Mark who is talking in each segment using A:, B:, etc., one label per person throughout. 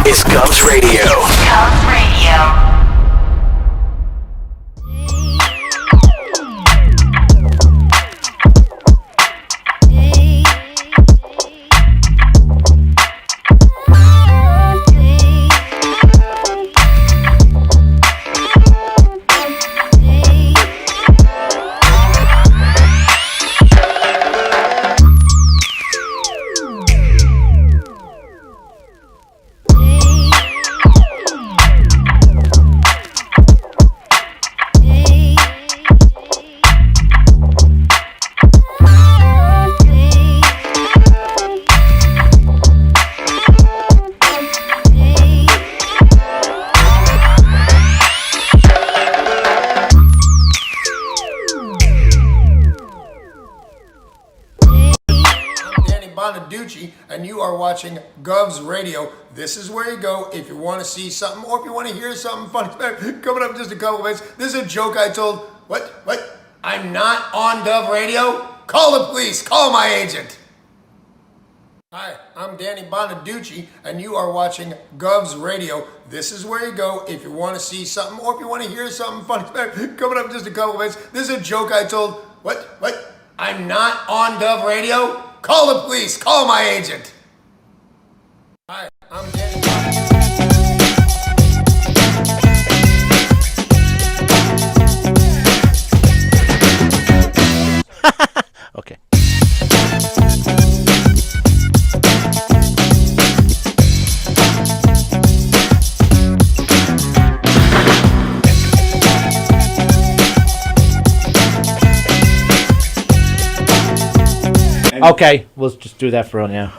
A: is Govs Radio. Govs Radio.
B: And you are watching Govs Radio. This is where you go if you want to see something or if you want to hear something funny. Coming up in just a couple of minutes. This is a joke I told. What? I'm not on Gov Radio? Call the police. Call my agent. Hi, I'm Danny Bonaducci, and you are watching Govs Radio. This is where you go if you want to see something or if you want to hear something funny. Coming up in just a couple of minutes. This is a joke I told. What? I'm not on Gov Radio? Call the police. Call my agent. Hi, I'm Danny.
C: Okay. Okay, we'll just do that for now.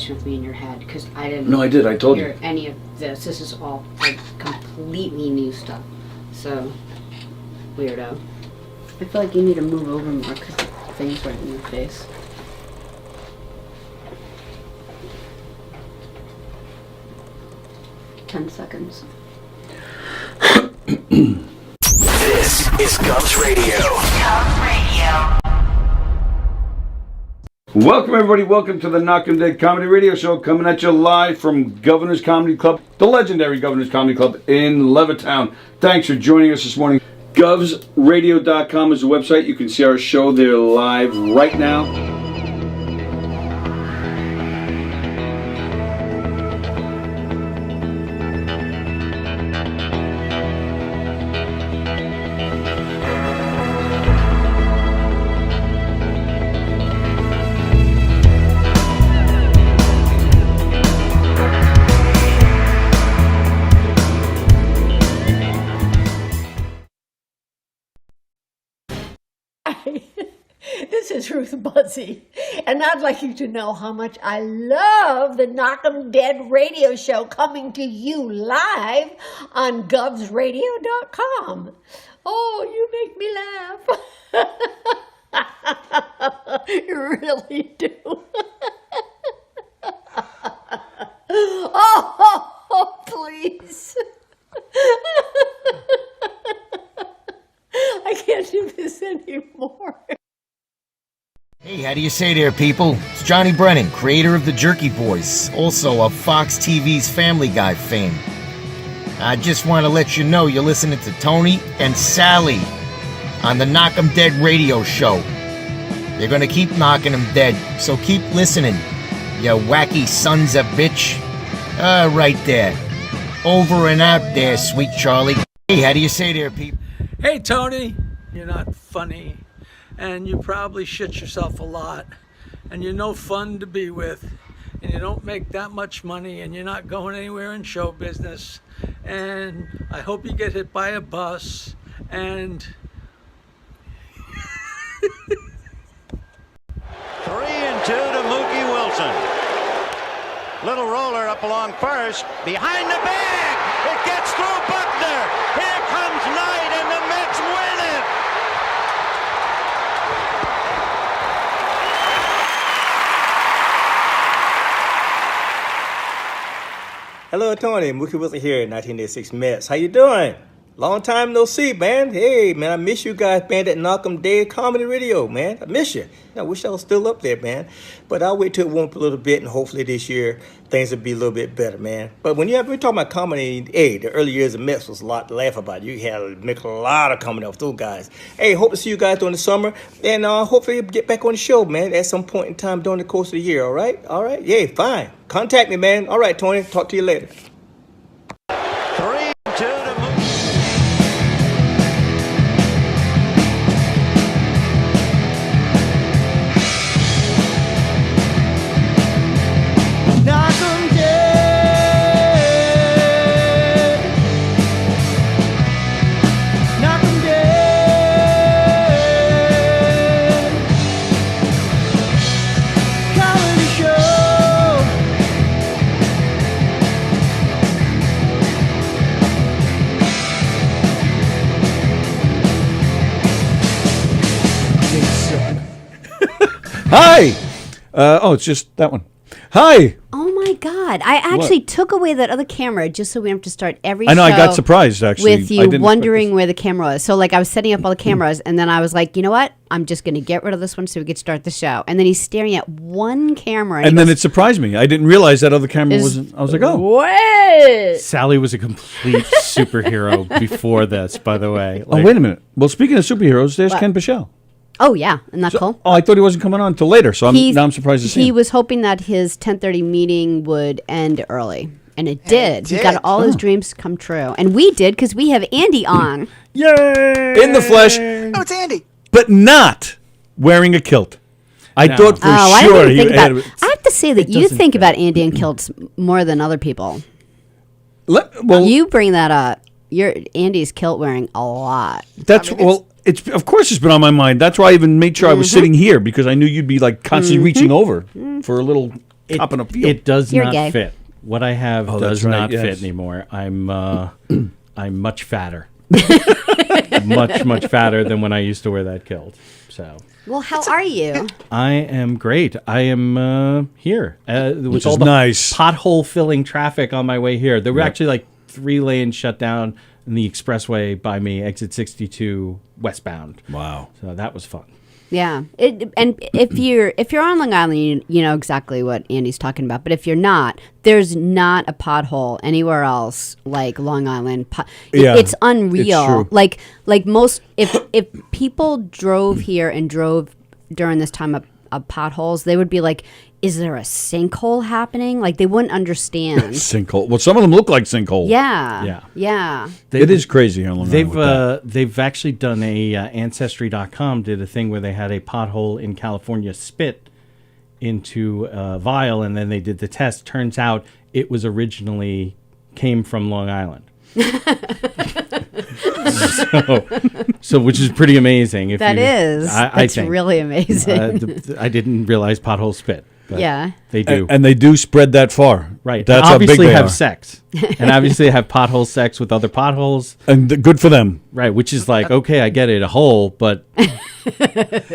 D: With me in your head because I didn't.
C: No, I did. I told
D: hear
C: you.
D: Any of this. This is all like completely new stuff. So weirdo. I feel like you need to move over more because the thing's right in your face. Ten seconds.
A: This is Govs Radio. Govs Radio.
E: Welcome, everybody. Welcome to the Knockem Dead Comedy Radio Show, coming at you live from Governor's Comedy Club, the legendary Governor's Comedy Club in Levittown. Thanks for joining us this morning. GovsRadio.com is the website. You can see our show there live right now.
F: This is Ruth Buzzy, and I'd like you to know how much I love the Knockem Dead radio show coming to you live on govsradio.com. Oh, you make me laugh. You really do. Oh, please. I can't do this anymore.
G: Hey, how do you say there, people? It's Johnny Brennan, creator of the Jerky Boys, also of Fox TV's Family Guy fame. I just want to let you know you're listening to Tony and Sallie on the Knockem Dead radio show. They're gonna keep knocking them dead, so keep listening, you wacky sons of bitch. Right there. Over and out there, sweet Charlie. Hey, how do you say there, people?
H: Hey, Tony, you're not funny, and you probably shit yourself a lot, and you're no fun to be with, and you don't make that much money, and you're not going anywhere in show business, and I hope you get hit by a bus, and...
I: 3-2 to Mookie Wilson. Little roller up along first, behind the bag, it gets through Buckner. Here comes Knight, and the Mets win it.
J: Hello, Tony. Mookie Wilson here, 1986 Mets. How you doing? Long time no see, man. Hey, man, I miss you guys, man, at Knockem Dead Comedy Radio, man. I miss you. I wish I was still up there, man. But I'll wait till it warm up a little bit, and hopefully this year things will be a little bit better, man. But when we're talking about comedy, hey, the early years of Mets was a lot to laugh about. You had to make a lot of comedy off those guys. Hey, hope to see you guys during the summer, and hopefully get back on the show, man, at some point in time during the course of the year, all right? All right? Yeah, fine. Contact me, man. All right, Tony. Talk to you later.
I: 3-2 to Mookie.
J: Knockem dead. Knockem dead. Comedy show.
E: Hi! It's just that one. Hi!
D: Oh my God! I actually took away that other camera just so we don't have to start every show.
E: I know, I got surprised, actually.
D: With
E: I
D: you
E: didn't
D: wondering where the camera was. So, like, I was setting up all the cameras, and then I was like, you know what? I'm just going to get rid of this one so we could start the show. And then he's staring at one camera.
E: And then it surprised me. I didn't realize that other camera wasn't. I was like, oh.
D: What?
C: Sally was a complete superhero before this, by the way.
E: Oh, wait a minute. Well, speaking of superheroes, there's
D: What?
E: Ken Bichelle.
D: Oh, yeah. Isn't that cool?
E: Oh, I thought he wasn't coming on until later, so now I'm surprised to see
D: He
E: him.
D: was hoping that his 10:30 meeting would end early. And it did. He got all his dreams come true. And we did because we have Andy on.
E: Yay! In the flesh.
K: Oh, it's Andy.
E: But not wearing a kilt. I thought for
D: I
E: sure
D: didn't
E: he
D: think
E: had...
D: about I have to say that you think about Andy and kilts more than other people. You bring that up. Andy's kilt wearing a lot.
E: It's of course it's been on my mind. That's why I even made sure I was sitting here because I knew you'd be like constantly reaching over for a little top in a field.
C: It does
D: You're
C: not
D: gay.
C: fit. What I have
E: Oh,
C: does
E: that's right,
C: not
E: yes.
C: fit anymore. I'm much fatter. much fatter than when I used to wear that kilt. So.
D: Well, how are you?
C: I am great. I am here,
E: Which
C: all
E: is
C: the
E: nice.
C: pothole filling traffic on my way here. There were actually like 3 lanes shut down in the expressway by me, exit 62 westbound.
E: Wow.
C: So that was fun.
D: Yeah. And if you're on Long Island, you know exactly what Andy's talking about. But if you're not, there's not a pothole anywhere else like Long Island. It's unreal.
E: It's true.
D: Like most, if people drove here and drove during this time of potholes, they would be like, is there a sinkhole happening? Like they wouldn't understand.
E: Sinkhole. Well, some of them look like sinkholes.
D: Yeah.
E: It is crazy on Long Island with that.
C: They've actually done a Ancestry.com did a thing where they had a pothole in California spit into a vial, and then they did the test. Turns out it was originally came from Long Island. So which is pretty amazing.
D: That's
C: think.
D: really amazing.
C: I didn't realize potholes spit. But
D: Yeah.
C: they do.
E: And they do spread that far.
C: Right.
E: That's
C: And
E: how big
C: obviously
E: they
C: have
E: are.
C: sex. And obviously have pothole sex with other potholes.
E: And good for them.
C: Right. Which is like, okay, I get it, a hole, but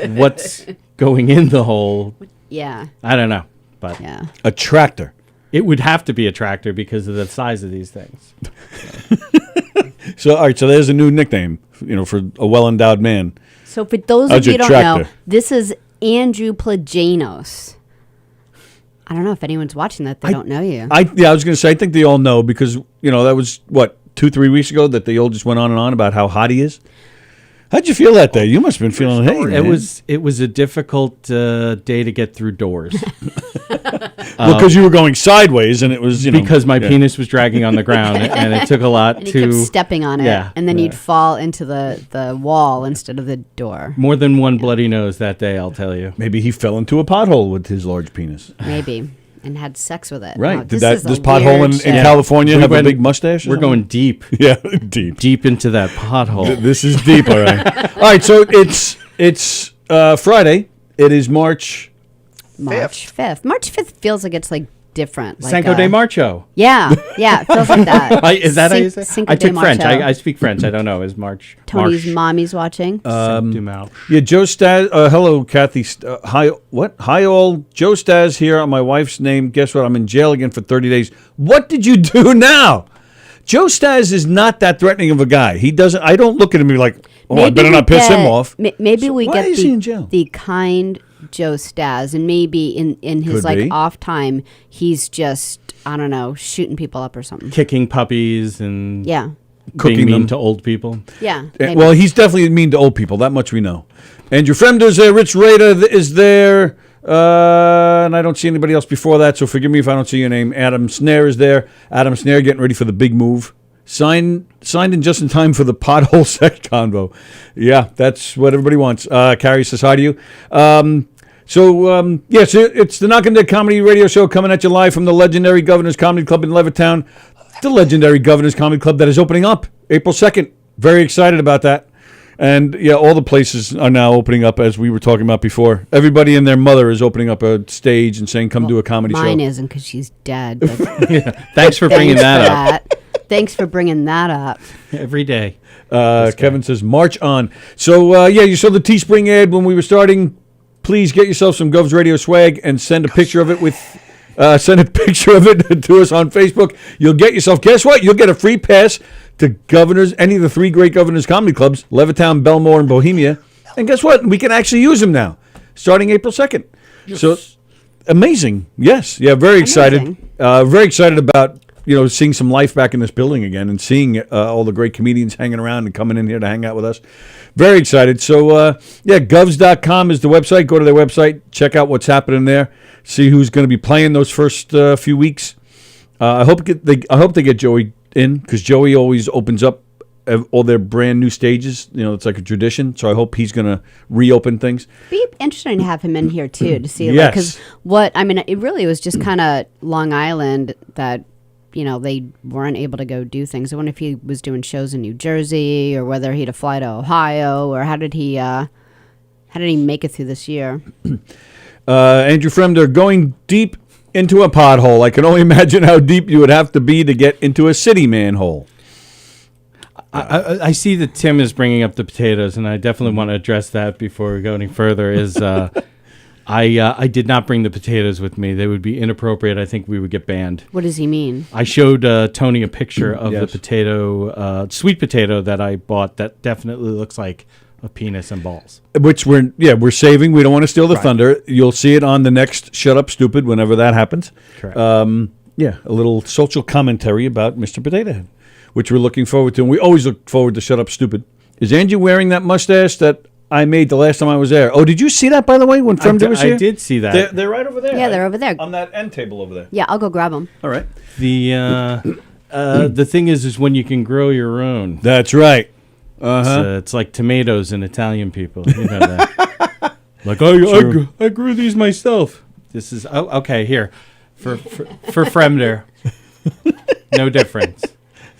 C: what's going in the hole?
D: Yeah.
C: I don't know. But
D: Yeah.
E: A tractor.
C: it would have to be a tractor because of the size of these things.
E: So, all right, so there's a new nickname, for a well-endowed man.
D: So for those
E: How's
D: of you who
E: your
D: don't know,
E: tractor?
D: this is Andrew Plajanos. I don't know if anyone's watching that. They don't know you.
E: I was going to say, I think they all know because, that was, 2-3 weeks ago that they all just went on about how hot he is? How'd you feel that day? You must have been feeling, hey, man.
C: It was a difficult day to get through doors.
E: Because you were going sideways and it was,
C: because my penis was dragging on the ground and it took a lot
D: and
C: to...
D: you kept stepping on it,
C: Yeah,
D: and then
C: yeah.
D: you'd fall into the wall instead of the door.
C: More than one bloody nose that day, I'll tell you.
E: Maybe he fell into a pothole with his large penis.
D: Maybe. And had sex with it.
E: Right.
D: Wow,
E: Did
D: this
E: this
D: is a
E: pothole
D: weird
E: in
D: show.
E: California
C: We
E: have a
C: went-
E: big mustache? or
C: We're
E: something?
C: going deep.
E: Yeah, deep.
C: Deep into that pothole.
E: This is deep, all right. All right, so it's Friday. It is March.
D: March 5th. March 5th feels like it's like different. Like
C: Cinco de Marcho.
D: Yeah, it feels like that.
C: Is that how you say it?
D: Cinco
C: I
D: de
C: took French.
D: Marcho.
C: I speak French. I don't know. Is March.
D: Tony's
C: March.
D: mommy's watching.
E: Yeah, Joe Staz. Hello, Kathy. Hi, what? Hi, all. Joe Staz here on my wife's name. Guess what? I'm in jail again for 30 days. What did you do now? Joe Staz is not that threatening of a guy. He doesn't. I don't look at him and be like, oh, I better
D: we
E: not piss him
D: get-
E: off.
D: Maybe
E: So
D: we
E: why
D: get
E: is he in jail?
D: the kind Joe Staz, and maybe in his
E: Could be.
D: off time, he's just, I don't know, shooting people up or something.
C: Kicking puppies and
D: Yeah.
E: Cooking
C: being mean
E: them.
C: to old people.
D: Yeah.
E: Eh,
D: maybe.
E: well, he's definitely mean to old people. That much we know. And your friend is there. Rich Rada is there. And I don't see anybody else before that, so forgive me if I don't see your name. Adam Snare is there. Adam Snare getting ready for the big move. Signed in just in time for the pothole sex convo. Yeah, that's what everybody wants. Carrie says hi to you. Yes, it's the Knockem Dead Comedy Radio Show coming at you live from the legendary Governor's Comedy Club in Levittown. The legendary Governor's Comedy Club that is opening up April 2nd. Very excited about that. And yeah, all the places are now opening up as we were talking about before. Everybody and their mother is opening up a stage and saying, come do a comedy show.
D: Mine isn't because she's dead. But
C: Thanks for bringing that up.
D: Thanks for bringing that up.
C: Every day.
E: Kevin says, March on. So, you saw the Teespring ad when we were starting. Please get yourself some Govs Radio swag and send a picture of it to us on Facebook. You'll get yourself, guess what? You'll get a free pass to any of the 3 great Governors Comedy Clubs, Levittown, Belmore, and Bohemia. And guess what? We can actually use them now, starting April 2nd. Yes. So, amazing. Yes. Yeah, very excited. Very excited about, seeing some life back in this building again and seeing all the great comedians hanging around and coming in here to hang out with us. Very excited. So, govs.com is the website. Go to their website. Check out what's happening there. See who's going to be playing those first few weeks. I hope they get Joey in because Joey always opens up all their brand new stages. It's like a tradition. So I hope he's going to reopen things.
D: Be interesting to have him in here too to see,
E: Yes.
D: because it really was just kind of Long Island that they weren't able to go do things. I wonder if he was doing shows in New Jersey or whether he'd fly to Ohio or how did he make it through this year?
E: Andrew Fremder, going deep into a pothole. I can only imagine how deep you would have to be to get into a city manhole.
C: I see that Tim is bringing up the potatoes, and I definitely want to address that before we go any further. I did not bring the potatoes with me. They would be inappropriate. I think we would get banned.
D: What does he mean?
C: I showed Tony a picture of
E: Yes.
C: the potato, sweet potato that I bought that definitely looks like a penis and balls.
E: Which we're saving. We don't want to steal the thunder. You'll see it on the next Shut Up Stupid whenever that happens.
C: Correct.
E: A little social commentary about Mr. Potato Head, which we're looking forward to. And we always look forward to Shut Up Stupid. Is Angie wearing that mustache that I made the last time I was there? Oh, did you see that, by the way, when Fremder was here?
C: I did see that.
E: They're right over there.
D: Yeah, they're over there.
E: On that end table over there.
D: Yeah, I'll go grab them.
E: All right.
C: The thing is when you can grow your own.
E: That's right. Uh-huh.
C: It's like tomatoes and Italian people. You know that. Like, I grew these myself. This is okay. Here, for Fremder, no difference.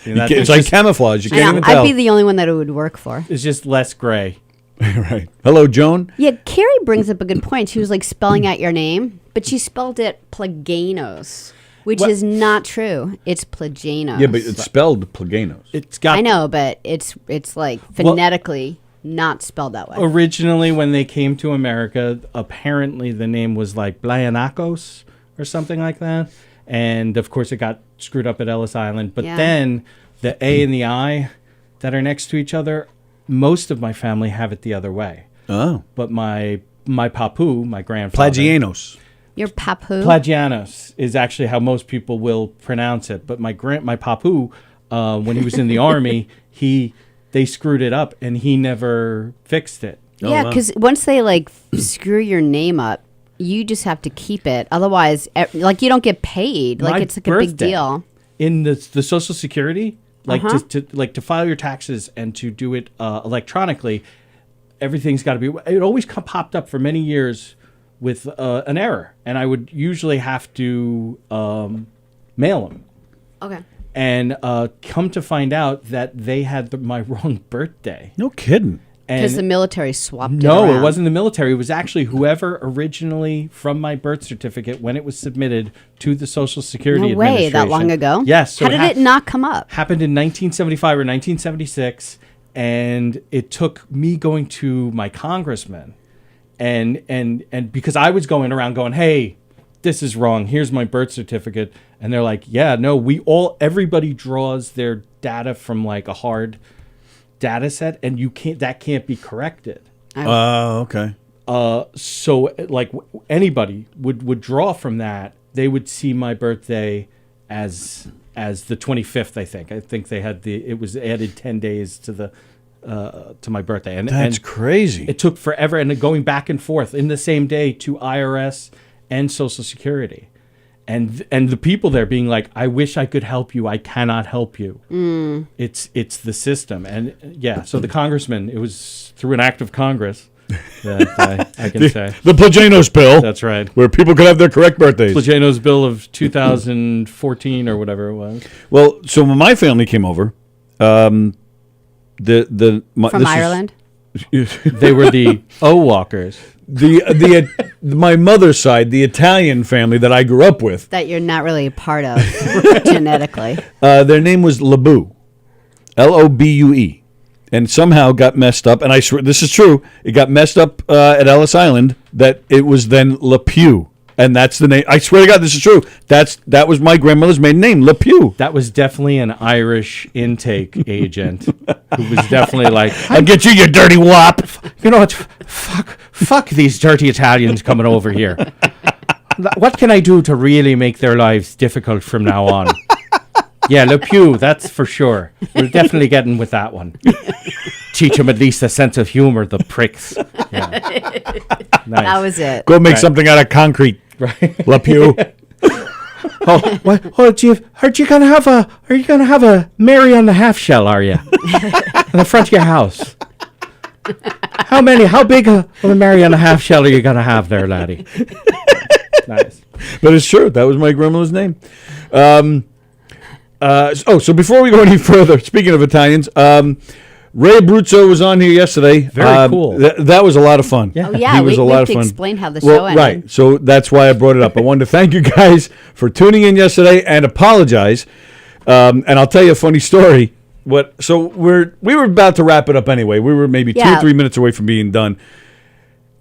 E: It's like camouflage. You can't even tell.
D: I'd be the only one that it would work for.
C: It's just less gray.
E: Right. Hello, Joan.
D: Yeah, Carrie brings up a good point. She was like spelling out your name, but she spelled it Plaganos, which is not true. It's Plaganos.
E: Yeah, but it's spelled Plaganos.
C: It's got.
D: I know, but it's like phonetically not spelled that way.
C: Originally, when they came to America, apparently the name was like Blayanakos or something like that. And of course, it got screwed up at Ellis Island. But then the A and the I that are next to each other, most of my family have it the other way.
E: Oh.
C: But my papu, my grandfather.
E: Plagianos.
D: Your papu?
C: Plagianos is actually how most people will pronounce it. But my papu, when he was in the army, they screwed it up and he never fixed it.
D: Yeah, because once they like screw your name up, you just have to keep it. Otherwise, like you don't get paid. Like it's like a big deal.
C: In the Social Security, like to file your taxes and to do it electronically, everything's got to be. It always popped up for many years with an error, and I would usually have to mail them.
D: Okay.
C: And come to find out that they had my wrong birthday.
E: No kidding.
D: Because the military swapped it
C: No,
D: around.
C: it wasn't the military. It was actually whoever originally from my birth certificate when it was submitted to the Social Security
D: No way,
C: Administration.
D: that long ago?
C: Yes. So
D: How did it not come up?
C: Happened in 1975 or 1976, and it took me going to my congressman, and because I was going around going, hey, this is wrong. Here's my birth certificate, and they're like, yeah, no, everybody draws their data from like a hard data set, and that can't be corrected.
E: Okay.
C: So like anybody would draw from that. They would see my birthday as the 25th. I think they had it was added 10 days to my birthday, and
E: that's crazy.
C: It took forever, and going back and forth in the same day to IRS and Social Security. And the people there being like, I wish I could help you. I cannot help you. It's the system. And so the congressman, it was through an act of Congress that I can say.
E: The Plagianos bill.
C: That's right.
E: Where people could have their correct birthdays.
C: Plagianos bill of 2014 or whatever it was.
E: Well, so when my family came over,
D: From Ireland?
C: They were the O-walkers.
E: My mother's side, the Italian family that I grew up with,
D: That you're not really a part of genetically.
E: their name was Labue, Lobue, and somehow got messed up. And I swear this is true. It got messed up at Ellis Island. That it was then LePew, and that's the name. I swear to God, this is true. That was my grandmother's maiden name, LePew.
C: That was definitely an Irish intake agent who was definitely like,
E: I'll get you, you dirty wop.
C: you know what? Fuck these dirty Italians coming over here. What can I do to really make their lives difficult from now on? Yeah, Le Pew, that's for sure. We're definitely getting with that one. Teach them at least a sense of humor, the pricks. Yeah. Nice.
D: That was it.
E: Go make something out of concrete,
C: right?
E: Le Pew.
C: Are you gonna have a Mary on the half shell? Are you in the front of your house? How big of a Mary on the half shell are you gonna have there, laddie? Nice,
E: but it's true. That was my grandmother's name. So before we go any further, speaking of Italians, Ray Abruzzo was on here yesterday.
C: Very cool.
E: That was a lot of fun.
D: Yeah. Oh yeah,
E: he was a lot of fun.
D: Explain how the show ended.
E: Right. So that's why I brought it up. I wanted to thank you guys for tuning in yesterday and apologize. And I'll tell you a funny story. So we were about to wrap it up anyway. We were maybe 2 or 3 minutes away from being done.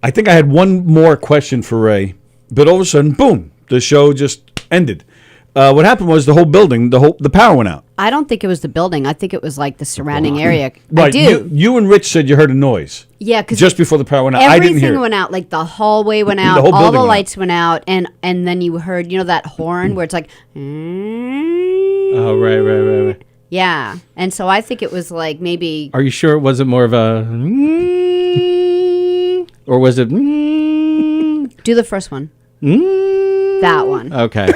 E: I think I had one more question for Ray, but all of a sudden, boom, the show just ended. What happened was the whole building, the power went out.
D: I don't think it was the building. I think it was like the surrounding area.
E: Right.
D: I do.
E: You and Rich said you heard a noise.
D: Yeah, because
E: just before the power went out, I didn't hear.
D: Everything went out. Like the hallway went out. All the lights went out, and then you heard that horn where it's like.
C: Oh right.
D: Yeah, and so I think it was like maybe.
C: Are you sure it wasn't more of a? Or was it?
D: Do the first one. That one.
C: Okay.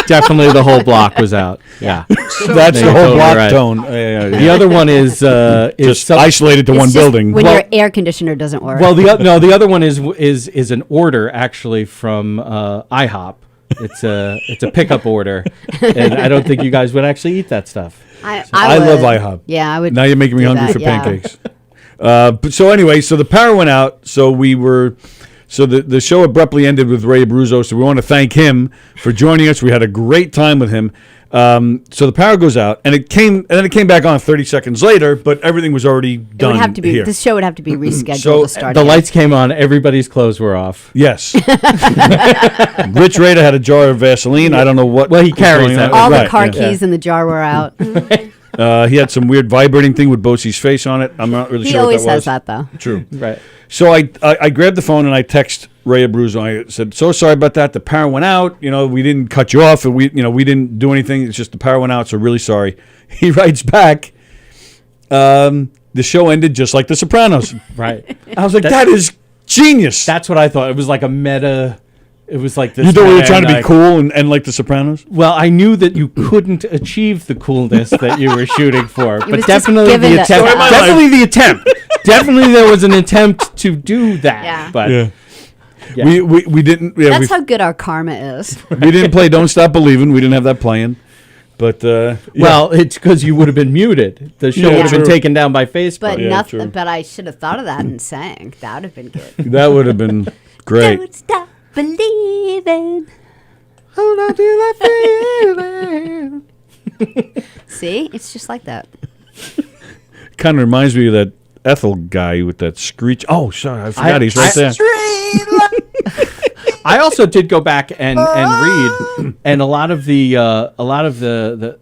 C: Definitely the whole block was out. Yeah.
E: That's the whole block tone.
C: The other one is
E: just isolated to one building.
D: When your air conditioner doesn't work.
C: Well, the other one is an order actually from IHOP. It's a pickup order, and I don't think you guys would actually eat that stuff.
E: I
D: would.
E: love IHOP.
D: Yeah, I would.
E: Now you're making me
D: do
E: hungry
D: that,
E: for
D: yeah.
E: pancakes. But so anyway, so the power went out. So the show abruptly ended with Ray Abruzzo. So we want to thank him for joining us. We had a great time with him. So the power goes out, and then it came back on 30 seconds later, but everything was already
D: It
E: done
D: would have to be.
E: here.
D: This show would have to be rescheduled
E: So,
D: to start.
C: The
D: again.
C: lights came on. Everybody's clothes were off.
E: Yes. Rich Rader had a jar of Vaseline. I don't know what.
C: Well, he
E: was
C: carries
E: going
C: that.
E: on.
D: All
E: Right,
D: the car
E: yeah.
D: keys in the jar were out.
E: He had some weird vibrating thing with Bosie's face on it. I'm not really
D: He
E: sure
D: always
E: what that was.
D: has that though.
E: True.
C: Right.
E: So I grabbed the phone and I text Ray Abruzzo. I said, "So sorry about that. The power went out. We didn't cut you off, and we didn't do anything. It's just the power went out. So really sorry." He writes back, "The show ended just like The Sopranos."
C: Right.
E: I was like, "That is genius."
C: That's what I thought. It was like a meta. It was like this.
E: You thought we were trying to be
C: meta-
E: cool and like The Sopranos?
C: Well, I knew that you couldn't achieve the coolness that you were shooting for,
D: was
C: but
D: just
C: definitely
D: given
C: the
D: the-
C: attempt.
D: Story of my
C: Definitely the attempt. Definitely there was an attempt to do that.
D: Yeah.
C: But
E: Yeah.
C: yeah.
E: We didn't. Yeah,
D: That's how good our karma is.
E: we didn't play "Don't Stop Believing." We didn't have that playing. But yeah.
C: Well, it's because you would have been muted. The show
E: Yeah,
C: would have been
E: true.
C: taken down by Facebook.
D: But
E: Yeah,
D: nothing.
E: true.
D: But I should have thought of that and sang. That would have been good.
E: that would have been great.
D: Don't stop believing.
C: Hold on to that feeling.
D: See, it's just like that.
E: Kind of reminds me of that Ethel guy with that screech. Oh, sorry, I forgot he's right there.
C: I also did go back and read, and a lot of the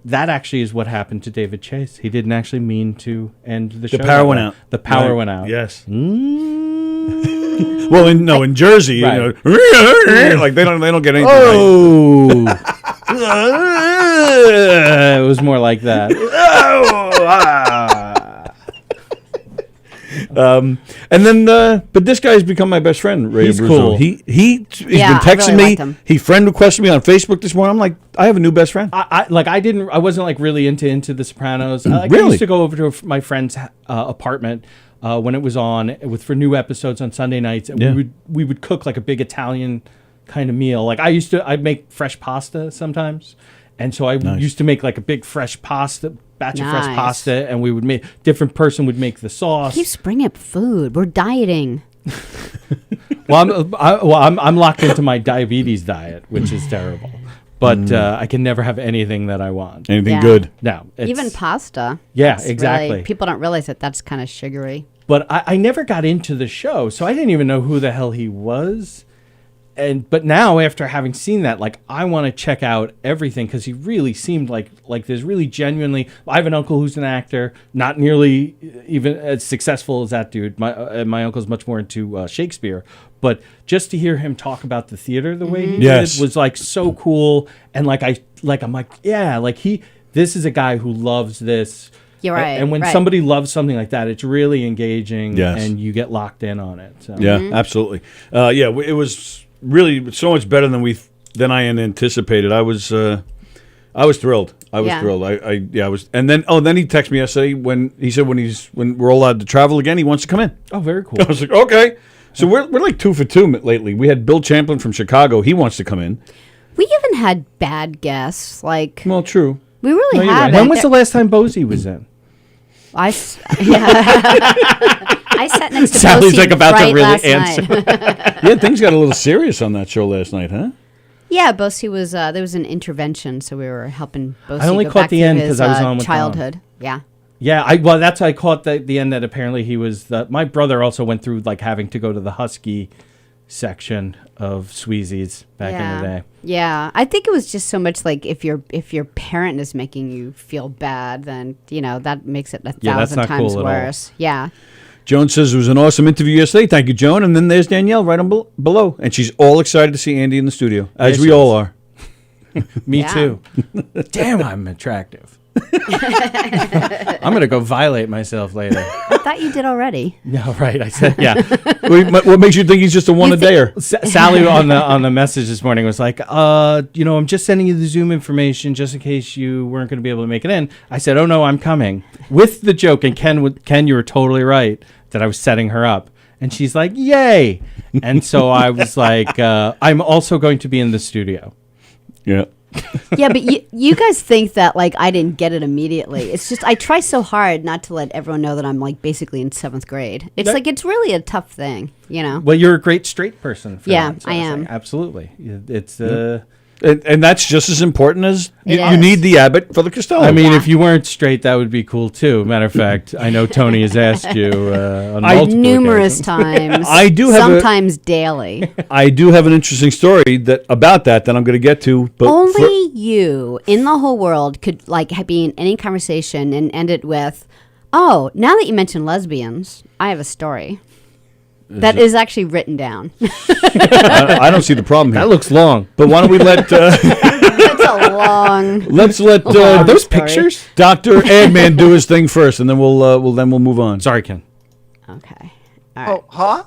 C: that actually is what happened to David Chase. He didn't actually mean to end the show.
E: The power
C: that
E: went
C: way.
E: out.
C: The power
E: Right.
C: went out.
E: Yes. Well, in Jersey,
C: Right.
E: like they don't get anything.
C: Oh, it was more like that.
E: And then, but this guy's become my best friend, Ray
C: He's
E: Abruzzo.
C: cool.
E: He's
D: Yeah,
E: been
D: I
E: texting
D: really
E: me.
D: liked him.
E: He friend requested me on Facebook this morning. I'm like, I have a new best friend.
C: I wasn't like really into The Sopranos. I
E: Really?
C: used to go over to my friend's apartment when it was on for new episodes on Sunday nights, and
E: Yeah.
C: we would cook like a big Italian kind of meal. Like I'd make fresh pasta sometimes, and so I used to make like a big batch of fresh
D: Nice.
C: pasta, and we would make different person would make the sauce.
D: Keeps bringing up food. We're dieting.
C: Well, I'm locked into my diabetes diet, which is terrible. But I can never have anything that I want.
E: Anything
D: Yeah.
E: good?
C: No,
D: Even pasta.
C: Yeah,
D: It's
C: exactly.
D: Really, people don't realize that that's kind of sugary.
C: But I never got into the show, so I didn't even know who the hell he was. But now, after having seen that, like I want to check out everything because he really seemed like there's really genuinely. I have an uncle who's an actor, not nearly even as successful as that dude. My uncle's much more into Shakespeare, but just to hear him talk about the theater the way he
E: Yes.
C: did was like so cool. And I'm like, yeah, like this is a guy who loves this.
D: You're right.
C: And when
D: right.
C: somebody loves something like that, it's really engaging,
E: Yes.
C: and you get locked in on it. So.
E: Yeah, absolutely. It was really so much better than I had anticipated. I was thrilled. I was
D: Yeah.
E: thrilled. I was. And then he texted me yesterday when he said when we're allowed to travel again, he wants to come in.
C: Oh, very cool.
E: I was like, okay. So we're like 2 for 2 lately. We had Bill Champlin from Chicago. He wants to come in.
D: We haven't had bad guests. Like
E: Well, true.
D: we really
E: No, you're
D: haven't.
E: right.
C: When was the last time Bosie was in?
D: I sat next to
C: Sally's
D: Bosie
C: like about to
D: right
C: really
D: last
C: answer.
D: night.
E: Yeah, things got a little serious on that show last night, huh?
D: Yeah, Bosie was. There was an intervention, so we were helping Bosie.
C: I only
D: go
C: caught
D: back
C: the
D: through
C: end
D: his,
C: 'cause I was on with Tom.
D: childhood. Yeah.
C: Yeah, well, that's how I caught the end that apparently he was. My brother also went through like having to go to the Husky section of Sweezies back in the day.
D: Yeah, I think it was just so much like if your parent is making you feel bad, then that makes it a
C: Yeah, that's
D: thousand
C: not
D: times
C: cool at all.
D: worse. Yeah.
E: Joan says it was an awesome interview yesterday. Thank you, Joan. And then there's Danielle right on below. And she's all excited to see Andy in the studio, as
C: Yes,
E: we
C: she
E: all
C: is.
E: are.
C: Me
D: Yeah.
C: too. Damn, I'm attractive. I'm gonna go violate myself later.
D: I thought you did already.
C: Yeah, right. I said, yeah.
E: What makes you think he's just a one-a-dayer?
C: Sally on the message this morning was like, I'm just sending you the Zoom information just in case you weren't going to be able to make it in. I said, oh no, I'm coming, with the joke. And Ken, you were totally right that I was setting her up. And she's like, yay! And so I was like, I'm also going to be in the studio.
E: Yeah.
D: Yeah, but you guys think that like I didn't get it immediately. It's just I try so hard not to let everyone know that I'm like basically in 7th grade. It's like it's really a tough thing, you know.
C: Well, you're a great straight person. For
D: Yeah,
C: that, so
D: I
C: to
D: am.
C: say. Absolutely. It's
E: And that's just as important as you
D: is.
E: need the Abbott for the Costello.
C: I mean, if you weren't straight, that would be cool too. Matter of fact, I know Tony has asked you on multiple
D: Numerous
C: occasions.
D: times.
E: I do have
D: sometimes daily.
E: I do have an interesting story about that I'm going to get to. But
D: Only you in the whole world could like be in any conversation and end it with, "Oh, now that you mention lesbians, I have a story." That is actually written down.
E: I don't see the problem here.
C: That looks long.
E: But why don't we let
D: That's a long.
E: let's let
D: Long
C: those
D: story.
C: pictures?
E: Dr. Adman do his thing first, and then we'll move on.
C: Sorry, Ken.
D: Okay. All right.
K: Oh, huh?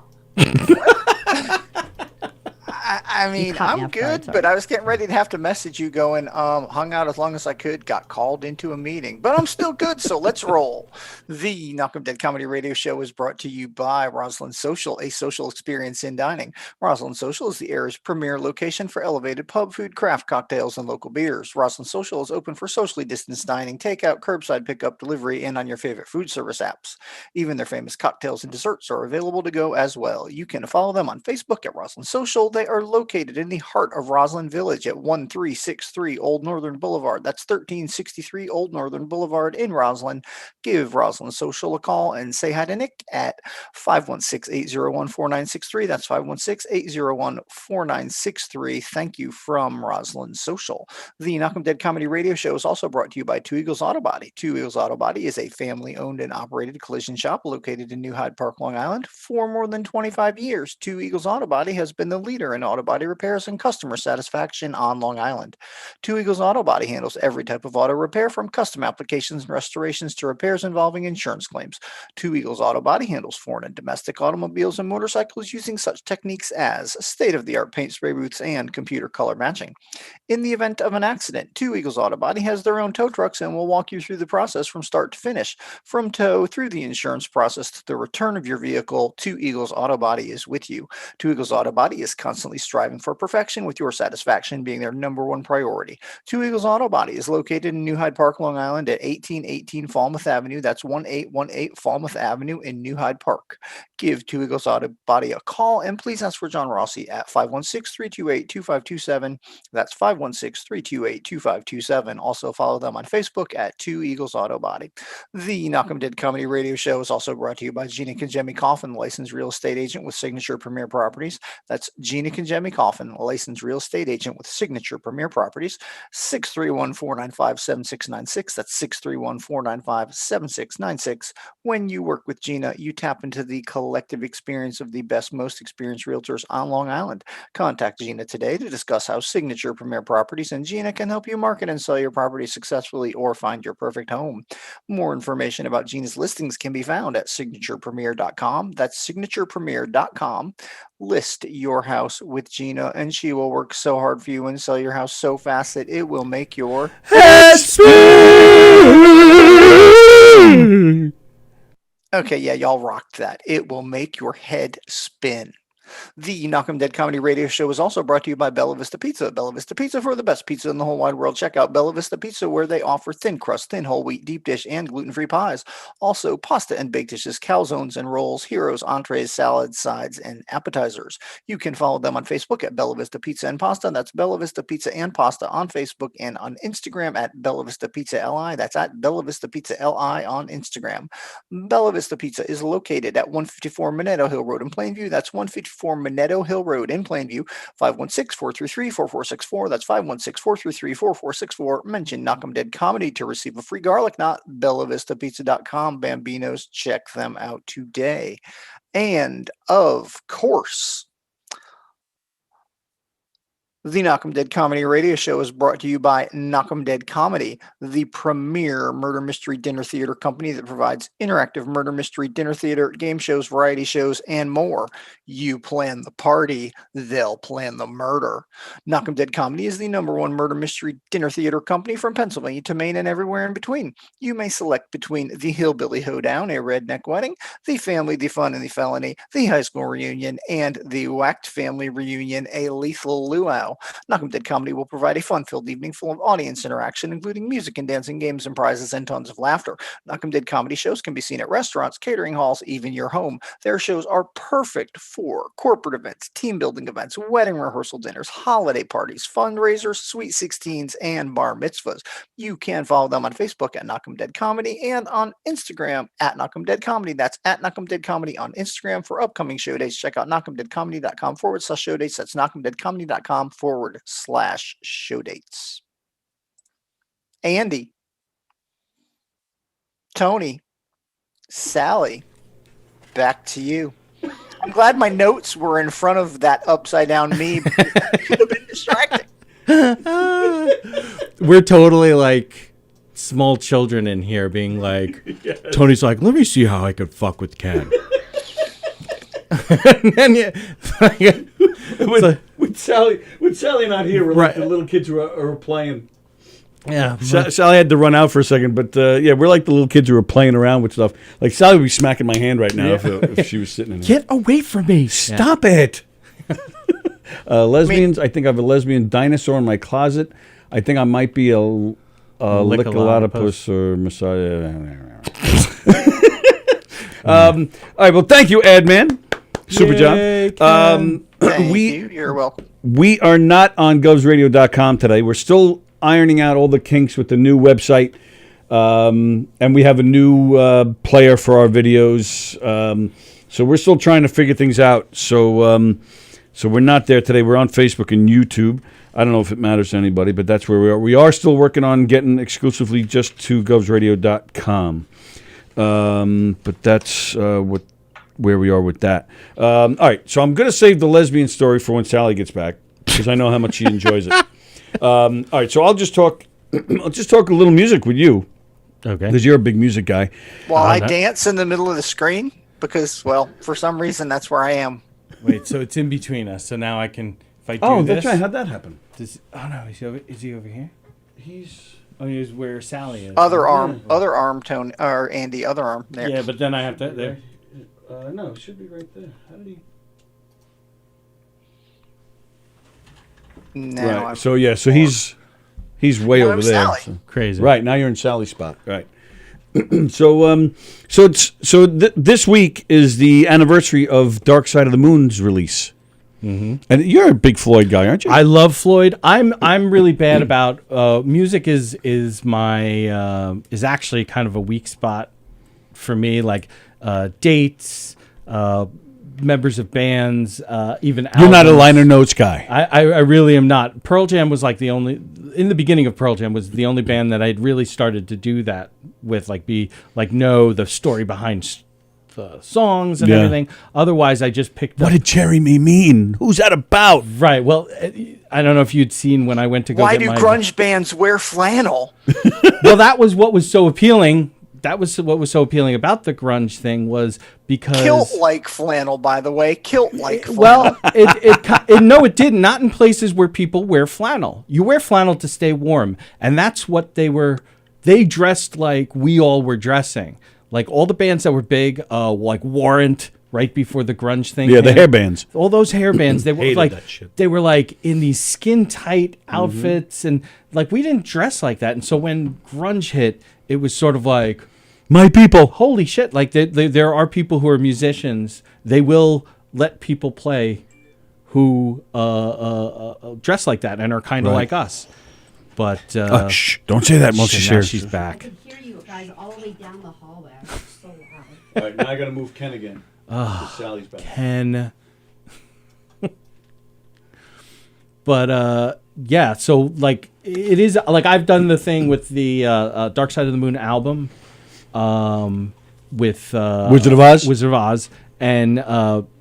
K: I mean,
D: caught me
K: I'm
D: off guard,
K: good,
D: sorry.
K: but I was getting ready to have to message you going, hung out as long as I could, got called into a meeting, but I'm still good, so let's roll. The Knockem Dead Comedy Radio Show is brought to you by Roslyn Social, a social experience in dining. Roslyn Social is the area's premier location for elevated pub food, craft cocktails, and local beers. Roslyn Social is open for socially distanced dining, takeout, curbside pickup, delivery, and on your favorite food service apps. Even their famous cocktails and desserts are available to go as well. You can follow them on Facebook at Roslyn Social. They are located in the heart of Roslyn Village at 1363 Old Northern Boulevard. That's 1363 Old Northern Boulevard in Roslyn. Give Roslyn Social a call and say hi to Nick at 516-801-4963. That's 516-801-4963. Thank you from Roslyn Social. The Knockem Dead Comedy Radio Show is also brought to you by Two Eagles Auto Body. Two Eagles Auto Body is a family-owned and operated collision shop located in New Hyde Park, Long Island. For more than 25 years, Two Eagles Auto Body has been the leader in auto body repairs and customer satisfaction on Long Island. Two Eagles Auto Body handles every type of auto repair from custom applications and restorations to repairs involving insurance claims. Two Eagles Auto Body handles foreign and domestic automobiles and motorcycles using such techniques as state-of-the-art paint spray booths and computer color matching. In the event of an accident, Two Eagles Auto Body has their own tow trucks and will walk you through the process from start to finish. From tow through the insurance process to the return of your vehicle, Two Eagles Auto Body is with you. Two Eagles Auto Body is constantly striving for perfection, with your satisfaction being their number one priority. Two Eagles Auto Body is located in New Hyde Park, Long Island at 1818 Falmouth Avenue. That's 1818 Falmouth Avenue in New Hyde Park. Give Two Eagles Auto Body a call and please ask for John Rossi at 516-328-2527. That's 516-328-2527. Also follow them on Facebook at Two Eagles Auto Body. The Knockem Dead Comedy Radio Show is also brought to you by Gina Kajemi Coffin, licensed real estate agent with Signature Premier Properties. That's Gina Kajemi Coffin, a licensed real estate agent with Signature Premier Properties. 631-495-7696. That's 631-495-7696. When you work with Gina, you tap into the collective experience of the best, most experienced realtors on Long Island. Contact Gina today to discuss how Signature Premier Properties and Gina can help you market and sell your property successfully or find your perfect home. More information about Gina's listings can be found at signaturepremier.com. That's signaturepremier.com. List your house with Gina, and she will work so hard for you and sell your house so fast that it will make your head spin. Okay, yeah, y'all rocked that. It will make your head spin. The Knockem Dead Comedy Radio Show is also brought to you by Bella Vista Pizza. Bella Vista Pizza for the best pizza in the whole wide world. Check out Bella Vista Pizza, where they offer thin crust, thin whole wheat, deep dish, and gluten-free pies. Also, pasta and baked dishes, calzones and rolls, heroes, entrees, salads, sides, and appetizers. You can follow them on Facebook at Bella Vista Pizza and Pasta. That's Bella Vista Pizza and Pasta on Facebook, and on Instagram at Bella Vista Pizza LI. That's at Bella Vista Pizza LI on Instagram. Bella Vista Pizza is located at 154 Minetto Hill Road in Plainview. That's 154 Minetto Hill Road in Plainview. 516-433-4464. That's 516-433-4464. Mention Knockem Dead Comedy to receive a free garlic knot. BellaVistaPizza.com. Bambinos, check them out today. And of course, the Knockem Dead Comedy Radio Show is brought to you by Knockem Dead Comedy, the premier murder mystery dinner theater company that provides interactive murder mystery dinner theater, game shows, variety shows, and more. You plan the party, they'll plan the murder. Knockem Dead Comedy is the #1 murder mystery dinner theater company from Pennsylvania to Maine and everywhere in between. You may select between the Hillbilly Hoedown, a redneck wedding, the Family, the Fun, and the Felony, the High School Reunion, and the Whacked Family Reunion, a lethal luau. know. Knockem Dead Comedy will provide a fun-filled evening full of audience interaction, including music and dancing, games and prizes, and tons of laughter. Knockem Dead Comedy shows can be seen at restaurants, catering halls, even your home. Their shows are perfect for corporate events, team building events, wedding rehearsal dinners, holiday parties, fundraisers, sweet 16s, and bar mitzvahs. You can follow them on Facebook at Knockem Dead Comedy and on Instagram at Knockem Dead Comedy. That's at Knockem Dead Comedy on Instagram. For upcoming show dates, check out knockemdeadcomedy.com/show dates. That's knockemdeadcomedy.com/show dates. Andy, Tony, Sallie, back to you. I'm glad my notes were in front of that upside down me, because it could have been distracting.
C: We're totally like small children in here being like, yes. Tony's like, let me see how I could fuck with Ken. And then
E: with Sallie not here, we're like the little kids who are playing.
C: Yeah,
E: Sallie had to run out for a second, but yeah, we're like the little kids who are playing around with stuff. Like Sallie would be smacking my hand right now if she was sitting in
C: Get away from me!
E: Stop it! Lesbians. I think I have a lesbian dinosaur in my closet. I think I might be a Lick-a-Lot-a-Puss or Messiah. All right. Well, thank you, Adman. Super job.
K: Thank you. You're welcome.
E: We are not on govsradio.com today. We're still ironing out all the kinks with the new website. And we have a new player for our videos. So we're still trying to figure things out. So we're not there today. We're on Facebook and YouTube. I don't know if it matters to anybody, but that's where we are. We are still working on getting exclusively just to govsradio.com. But that's where we are with that. All right, so I'm going to save the lesbian story for when Sallie gets back, because I know how much she enjoys it. All right, so I'll just talk a little music with you.
C: Okay.
E: Because you're a big music guy.
K: While I dance in the middle of the screen, because, well, for some reason, that's where I am.
C: Wait, so it's in between us, so now I can, if I do
E: this. Oh,
C: this.
E: that's right. How'd that happen?
C: No, is he over here? He's where Sallie is.
K: Other arm, Tony, or Andy, other arm. There.
C: Yeah, but then I have to, there.
E: No, it should be right there. How did he?
K: No.
E: Right. So he's way over there. So.
C: Crazy.
E: Right, now you're in Sallie's spot. Right. So this week is the anniversary of Dark Side of the Moon's release. Mm-hmm. And you're a big Floyd guy, aren't you?
C: I love Floyd. I'm really bad about music. Is actually kind of a weak spot for me. Like dates, members of bands, even albums.
E: You're not a liner notes guy.
C: I really am not. Pearl Jam was like in the beginning of Pearl Jam was the only band that I'd really started to do that with, know the story behind the songs and everything. Otherwise, I just picked up.
E: What did Jeremy mean? Who's that about?
C: Right. Well, I don't know if you'd seen when I went to go
K: Why
C: get
K: do grunge bands wear flannel?
C: Well, that was what was so appealing. That was what was so appealing about the grunge thing was because
K: kilt-like flannel, by the way, kilt-like flannel.
C: Well, it didn't. Not in places where people wear flannel. You wear flannel to stay warm, and that's what they were. They dressed like we all were dressing. Like all the bands that were big, like Warrant, right before the grunge thing.
E: Yeah, the hair bands.
C: All those hair bands. They were like
E: that shit.
C: They were like in these skin tight outfits, and like we didn't dress like that. And so when grunge hit, it was sort of like.
E: My people.
C: Holy shit. Like, there are people who are musicians. They will let people play who dress like that and are kind of like us. But...
E: shh. Don't say that, Moses here.
C: She's back.
D: I can hear you guys all the way down the hallway. I'm so loud.
E: All right, now I got to move Ken again. Sally's back.
C: Ken. But, yeah, so, like, it is... Like, I've done the thing with the Dark Side of the Moon album. With
E: Wizard of Oz?
C: Wizard of Oz, and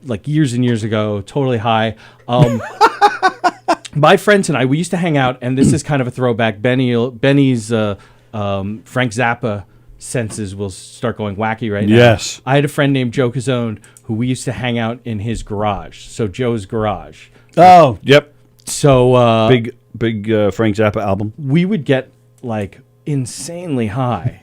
C: like years and years ago, totally high. My friends and I, we used to hang out, and this is kind of a throwback. Benny's Frank Zappa senses will start going wacky right now.
E: Yes.
C: I had a friend named Joe Cazone who we used to hang out in his garage. So Joe's garage.
E: Oh, yep.
C: So
E: big Frank Zappa album.
C: We would get like insanely high.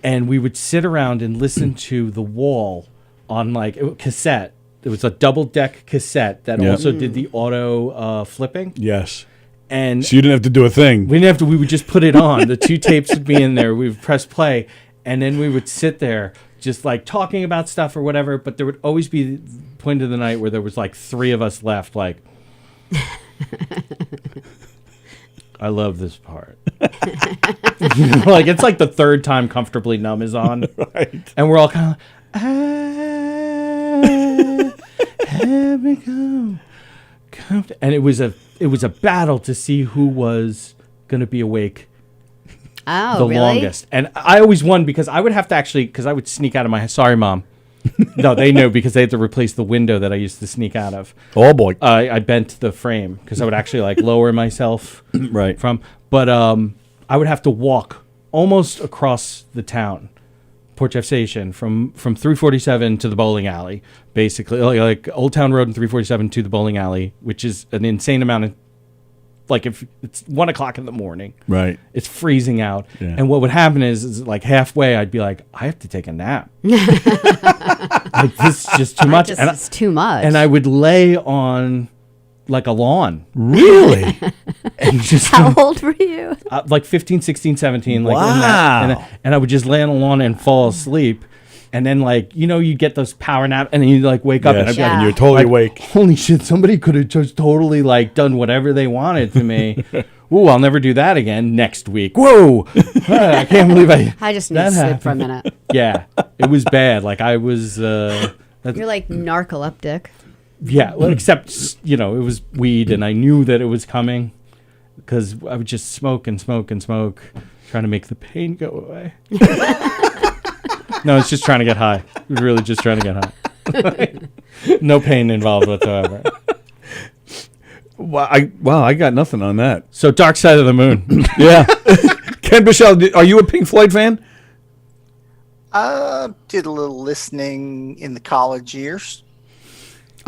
C: And we would sit around and listen to The Wall on like cassette a double deck cassette that
E: Yeah.
C: also did the auto flipping.
E: Yes.
C: And
E: So you didn't have to do a thing.
C: we didn't have to. We would just put it on. The 2 tapes would be in there. We would press play, and then we would sit there just like talking about stuff or whatever. But there would always be the point of the night where there was like 3 of us left. Like, I love this part. Like it's like the 3rd time Comfortably Numb is on,
E: Right.
C: and we're all kind of. Have become and it was a battle to see who was going to be awake
D: Oh,
C: the
D: really?
C: longest. And I always won because I would have to actually, because I would sneak out of my, sorry, Mom. No, they knew because they had to replace the window that I used to sneak out of.
E: Oh, boy.
C: I bent the frame because I would actually like lower myself
E: Right.
C: from, but I would have to walk almost across the town, Port Jeff Station, from 347 to the bowling alley, basically like Old Town Road and 347 to the bowling alley, which is an insane amount of, like if it's 1 o'clock in the morning,
E: Right.
C: it's freezing out.
E: Yeah.
C: And what would happen is like halfway, I'd be like, I have to take a nap. Like this is just too much.
D: It's too much.
C: And I would lay on like a lawn.
E: Really?
C: And just
D: How old were you?
C: like 15, 16, 17. Like in
E: Wow.
C: that, and I would just lay on the lawn and fall asleep. And then like, you get those power nap and then you like wake up and I'd
E: Yes.
C: be like,
E: And you're totally
C: like,
E: awake.
C: holy shit, somebody could have just totally like done whatever they wanted to me. Ooh, I'll never do that again next week. Whoa. I can't believe
D: I just need
C: that
D: to sleep
C: happened.
D: for a minute.
C: Yeah, it was bad. Like I was,
D: You're like narcoleptic.
C: yeah, well, except, it was weed and I knew that it was coming because I would just smoke and smoke and smoke, trying to make the pain go away. No, it's just trying to get high. Really just trying to get high. No pain involved whatsoever.
E: Wow, I got nothing on that.
C: So Dark Side of the Moon.
E: Yeah. Ken Bichelle, are you a Pink Floyd fan?
K: Did a little listening in the college years.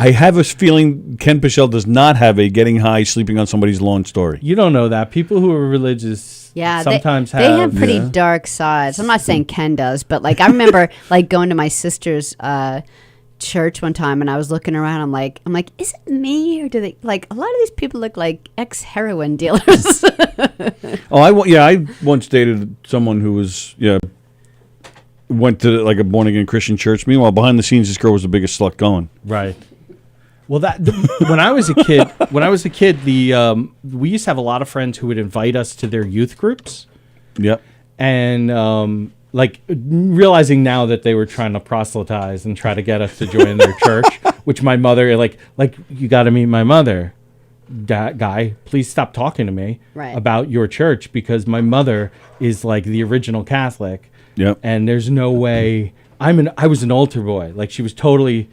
E: I have a feeling Ken Bichelle does not have a getting high, sleeping on somebody's lawn story.
C: You don't know that. People who are religious
D: Yeah,
C: sometimes
D: they have pretty dark sides. I'm not saying Ken does, but like I remember like going to my sister's church one time and I was looking around. I'm like, is it me or do they like a lot of these people look like ex-heroin dealers?
E: I once dated someone who was went to like a born again Christian church. Meanwhile, behind the scenes, this girl was the biggest slut going.
C: Right. Well, when I was a kid, we used to have a lot of friends who would invite us to their youth groups.
E: Yep.
C: And like realizing now that they were trying to proselytize and try to get us to join their church, which my mother like you got to meet my mother, guy. Please stop talking to me about your church because my mother is like the original Catholic.
E: Yep.
C: And there's no way I was an altar boy. Like she was totally.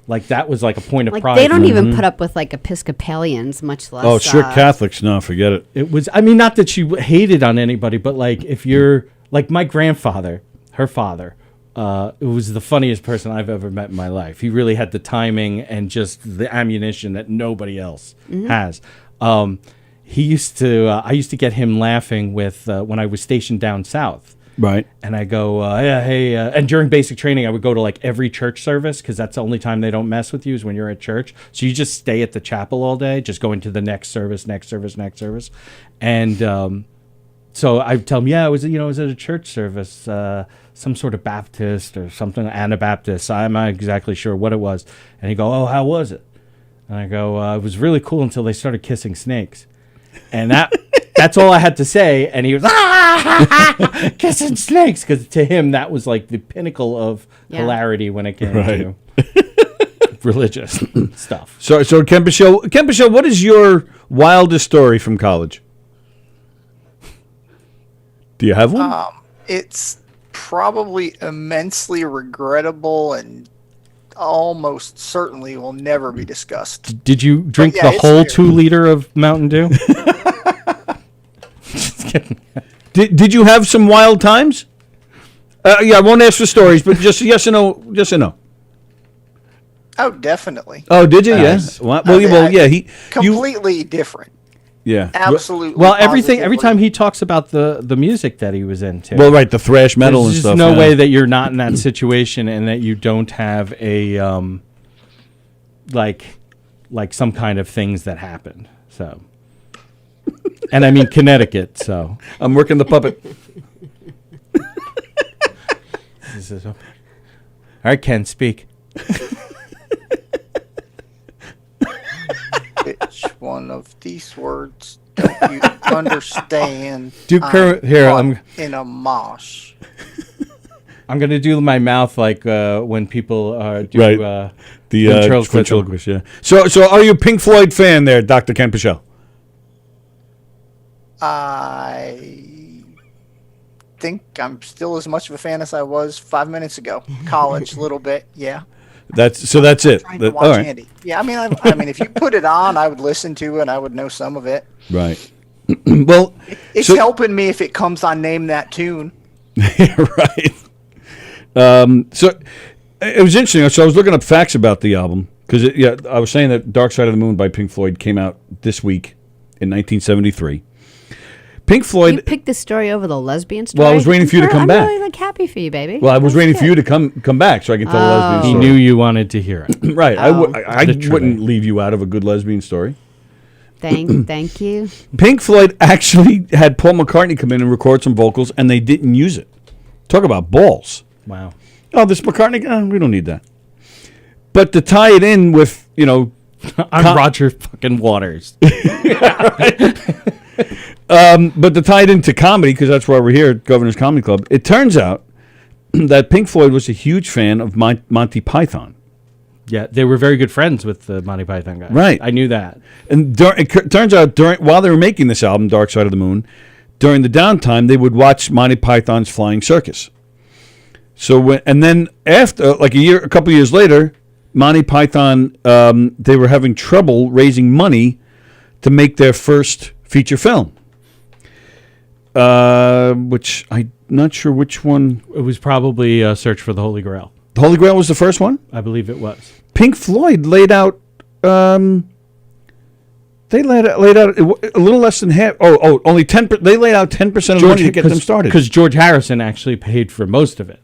C: Like that was like a point of
D: like
C: pride.
D: they don't even put up with like Episcopalians, much less.
E: Oh, strict Catholics, no, forget it.
C: It was. I mean, not that she hated on anybody, but like if you're like my grandfather, her father, it was the funniest person I've ever met in my life. He really had the timing and just the ammunition that nobody else has. He used to. I used to get him laughing with when I was stationed down south.
E: Right.
C: And I go, hey, and during basic training, I would go to like every church service because that's the only time they don't mess with you is when you're at church. So you just stay at the chapel all day, just going to the next service. And so I tell him, I was at a church service, some sort of Baptist or something, Anabaptist. I'm not exactly sure what it was. And he go, oh, how was it? And I go, it was really cool until they started kissing snakes. And that's all I had to say. And he was, kissing snakes. Because to him, that was like the pinnacle of hilarity when it came to religious stuff.
E: So Ken Bichelle, what is your wildest story from college? Do you have one?
K: It's probably immensely regrettable and almost certainly will never be discussed.
C: Did you drink the whole 2 liter of Mountain Dew? Just kidding.
E: Did you have some wild times? I won't ask for stories, but just yes or no. Yes or no.
K: Oh, definitely.
E: Oh, did you?
K: Yes.
E: Well,
K: He completely different.
E: Yeah.
K: Absolutely.
C: Well, every time he talks about the music that he was into.
E: Well, right, the thrash metal
C: there's
E: and
C: just
E: stuff.
C: no way that you're not in that situation and that you don't have a like some kind of things that happened. So, and I mean Connecticut. So
E: I'm working the puppet.
C: All right, Ken, speak.
K: Which one of these words don't you understand?
C: Do here. I'm
K: in a mosh.
C: I'm gonna do my mouth like when people do
E: Right. The
C: ventriloquist.
E: yeah. So are you a Pink Floyd fan there, Dr. Ken Pichel?
K: I think I'm still as much of a fan as I was 5 minutes ago. College, a little bit, yeah.
E: That's it.
K: Trying to watch Andy. Yeah, I mean, if you put it on, I would listen to it, and I would know some of it.
E: Right. Well,
K: It's helping me if it comes on Name That Tune.
E: right. So it was interesting. So I was looking up facts about the album because I was saying that Dark Side of the Moon by Pink Floyd came out this week in 1973. Pink Floyd.
D: You picked this story over the lesbian story.
E: Well, I was waiting for you to come back.
D: I'm really happy for you, baby.
E: Well, I was waiting for you to come back so I can tell a lesbian
C: He
E: story.
C: knew you wanted to hear it.
E: Right. I
C: Literally.
E: wouldn't leave you out of a good lesbian story.
D: Thank you.
E: Pink Floyd actually had Paul McCartney come in and record some vocals, and they didn't use it. Talk about balls.
C: Wow.
E: Oh, this McCartney, we don't need that. But to tie it in with,
C: I'm Roger fucking Waters.
E: But to tie it into comedy, because that's why we're here at Governor's Comedy Club, it turns out that Pink Floyd was a huge fan of Monty Python.
C: Yeah, they were very good friends with the Monty Python guys.
E: Right.
C: I knew that.
E: And it turns out while they were making this album, Dark Side of the Moon, during the downtime, they would watch Monty Python's Flying Circus. So and then after, like a couple years later, Monty Python, they were having trouble raising money to make their first feature film. Which I'm not sure which one.
C: It was probably Search for the Holy Grail.
E: The Holy Grail was the first one?
C: I believe it was.
E: Pink Floyd laid out. They laid out a little less than half. Only 10%. They laid out 10% of the money to get them started.
C: Because George Harrison actually paid for most of it.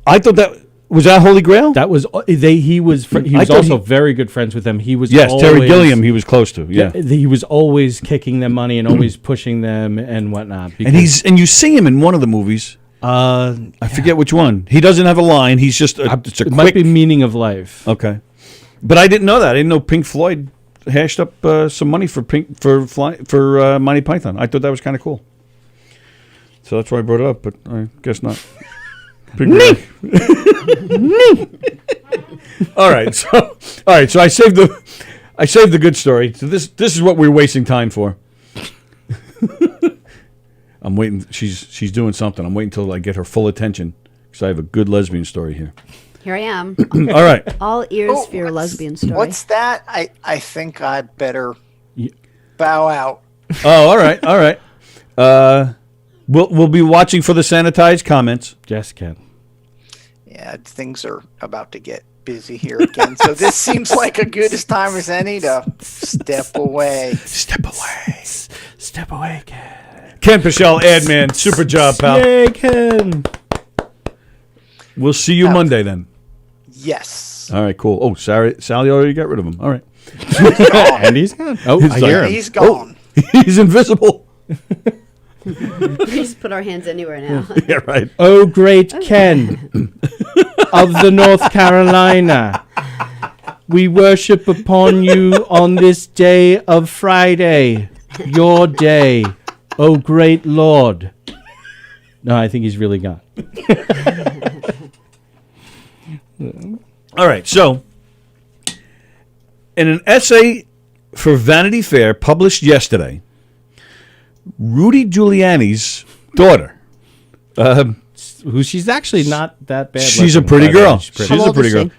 E: I thought that was Holy Grail.
C: That was he was also very good friends with them. He was
E: Terry Gilliam. He was close to
C: He was always kicking them money and always pushing them and whatnot.
E: And you see him in one of the movies. I forget which one. He doesn't have a line. He's just it's a quick.
C: Might be Meaning of Life.
E: Okay, but I didn't know that. I didn't know Pink Floyd hashed up some money for Monty Python. I thought that was kind of cool. So that's why I brought it up, but I guess not. All right. So I saved the good story. So this is what we're wasting time for. I'm waiting. She's doing something. I'm waiting until I get her full attention because I have a good lesbian story here.
D: Here I am.
E: All right.
D: All ears for your lesbian story.
K: What's that? I think I better bow out.
E: Oh, all right. We'll be watching for the sanitized comments.
C: Yes, Ken.
K: Yeah, things are about to get busy here again. So this seems like a good as time as any to step away.
E: Step away.
C: Step away, Ken.
E: Ken Pichel, ad man, super job, pal.
C: Yay, Ken.
E: We'll see you Monday then.
K: Yes.
E: All right, cool. Oh, Sallie already got rid of him. All right.
C: And he's gone. Oh, I hear him.
K: He's gone.
E: Oh, he's invisible.
D: We just put our hands anywhere now.
E: Yeah, right.
C: Oh, great Ken of the North Carolina, we worship upon you on this day of Friday, your day, oh great Lord. No, I think he's really gone.
E: All right, so in an essay for Vanity Fair published yesterday, Rudy Giuliani's daughter,
C: who she's actually not that bad.
E: She's a pretty girl. She's a pretty girl.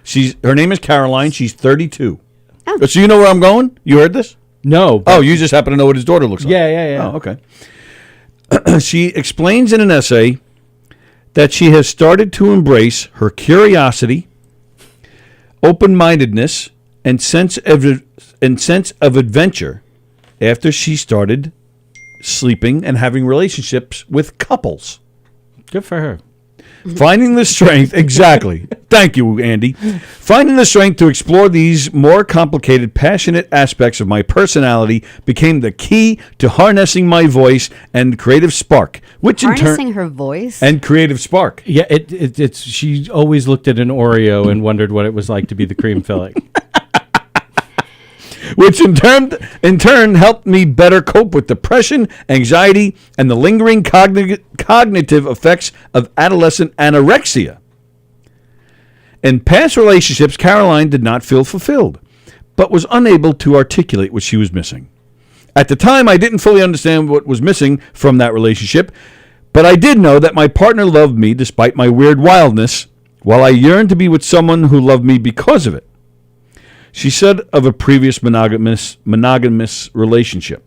E: Her name is Caroline. She's 32. Oh. So you know where I'm going? You heard this?
C: No.
E: Oh, you just happen to know what his daughter looks like.
C: Yeah.
E: Oh, okay. She explains in an essay that she has started to embrace her curiosity, open-mindedness, and sense of adventure after she started sleeping and having relationships with couples.
C: Good for her.
E: Finding the strength, exactly. Thank you, Andy. Finding the strength to explore these more complicated, passionate aspects of my personality became the key to harnessing my voice and creative spark, which in turn
D: Harnessing her voice?
E: and creative spark.
C: Yeah, it's she always looked at an Oreo and wondered what it was like to be the cream filling.
E: Which in turn helped me better cope with depression, anxiety, and the lingering cognitive effects of adolescent anorexia. In past relationships, Caroline did not feel fulfilled, but was unable to articulate what she was missing. At the time, I didn't fully understand what was missing from that relationship, but I did know that my partner loved me despite my weird wildness, while I yearned to be with someone who loved me because of it. She said of a previous monogamous relationship.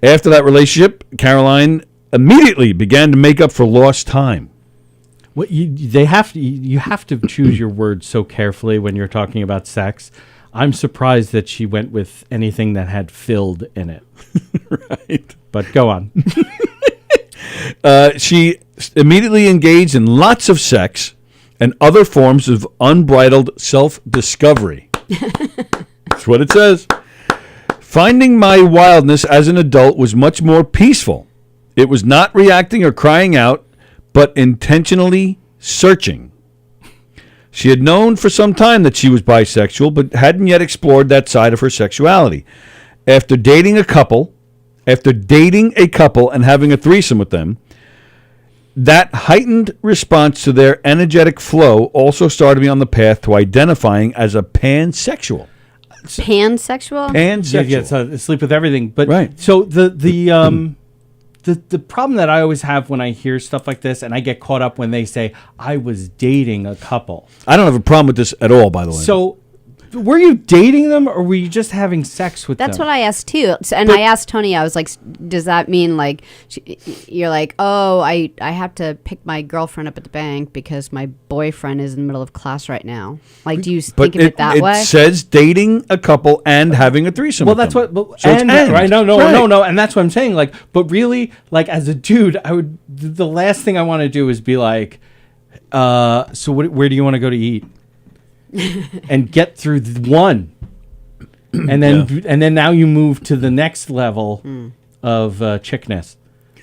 E: After that relationship, Caroline immediately began to make up for lost time.
C: What you have to choose your words so carefully when you're talking about sex. I'm surprised that she went with anything that had filled in it.
E: Right.
C: But go on.
E: She immediately engaged in lots of sex and other forms of unbridled self-discovery. That's what it says. Finding my wildness as an adult was much more peaceful. It was not reacting or crying out, but intentionally searching. She had known for some time that she was bisexual, but hadn't yet explored that side of her sexuality. After dating a couple and having a threesome with them, that heightened response to their energetic flow also started me on the path to identifying as a pansexual.
D: Pansexual?
E: Pansexual.
C: Yeah, so sleep with everything. But
E: right.
C: So the problem that I always have when I hear stuff like this, and I get caught up when they say I was dating a couple.
E: I don't have a problem with this at all, by the way.
C: So were you dating them, or were you just having sex with them?
D: That's what I asked too. And I asked Tony, I was like, does that mean like you're like, oh, I have to pick my girlfriend up at the bank because my boyfriend is in the middle of class right now? Like, do you think of it that way?
E: It says dating a couple and having a threesome.
C: Well,
E: with
C: that's
E: them.
C: what.
E: So it's and,
C: right?
E: Right.
C: No, and that's what I'm saying. Like, but really, like as a dude, I would. The last thing I want to do is be like, so where do you want to go to eat? And get through one, and then now you move to the next level of chickness,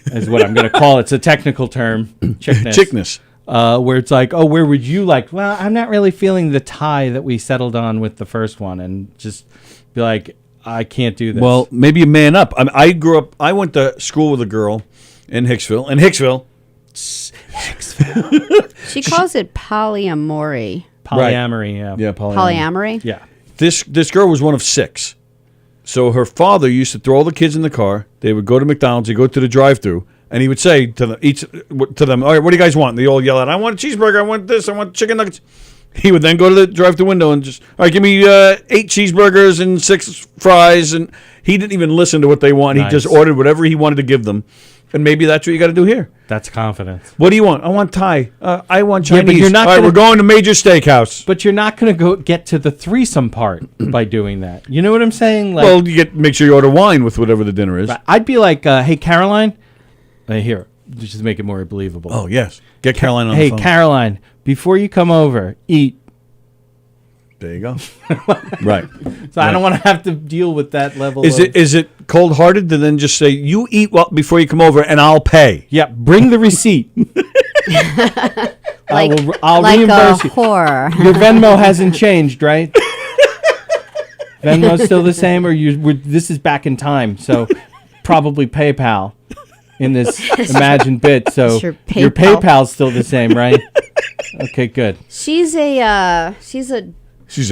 C: is what I'm going to call it. It's a technical term, chickness. Where it's like, oh, where would you like? Well, I'm not really feeling the tie that we settled on with the first one, and just be like, I can't do this.
E: Well, maybe you man up. I went to school with a girl in Hicksville.
D: She calls it polyamory.
C: Polyamory,
E: right.
C: Yeah,
D: polyamory.
C: Yeah.
E: This girl was one of 6. So her father used to throw all the kids in the car. They would go to McDonald's. They go to the drive-thru, and he would say to them, all right, what do you guys want? And they all yell out, I want a cheeseburger. I want this. I want chicken nuggets. He would then go to the drive-thru window and just, all right, give me 8 cheeseburgers and 6 fries. And he didn't even listen to what they want.
C: Nice.
E: He just ordered whatever he wanted to give them. And maybe that's what you got to do here.
C: That's confidence.
E: What do you want? I want Thai. I want Chinese.
C: Yeah, but you're not
E: all right, we're going to Major Steakhouse.
C: But you're not going to go get to the threesome part by doing that. You know what I'm saying? Like,
E: well, make sure you order wine with whatever the dinner is.
C: I'd be like, hey, Caroline. Here, just to make it more believable.
E: Oh, yes. Get Caroline on the phone.
C: Hey, Caroline, before you come over, eat.
E: There you go. Right.
C: So I don't want to have to deal with that level.
E: Is it cold-hearted to then just say, you eat before you come over and I'll pay?
C: Yeah, bring the receipt. I'll
D: like
C: reimburse
D: a
C: you.
D: whore.
C: Your Venmo hasn't changed, right? Venmo's still the same, or this is back in time, so probably PayPal in this imagined bit. So your PayPal's still the same, right? Okay, good.
D: She's a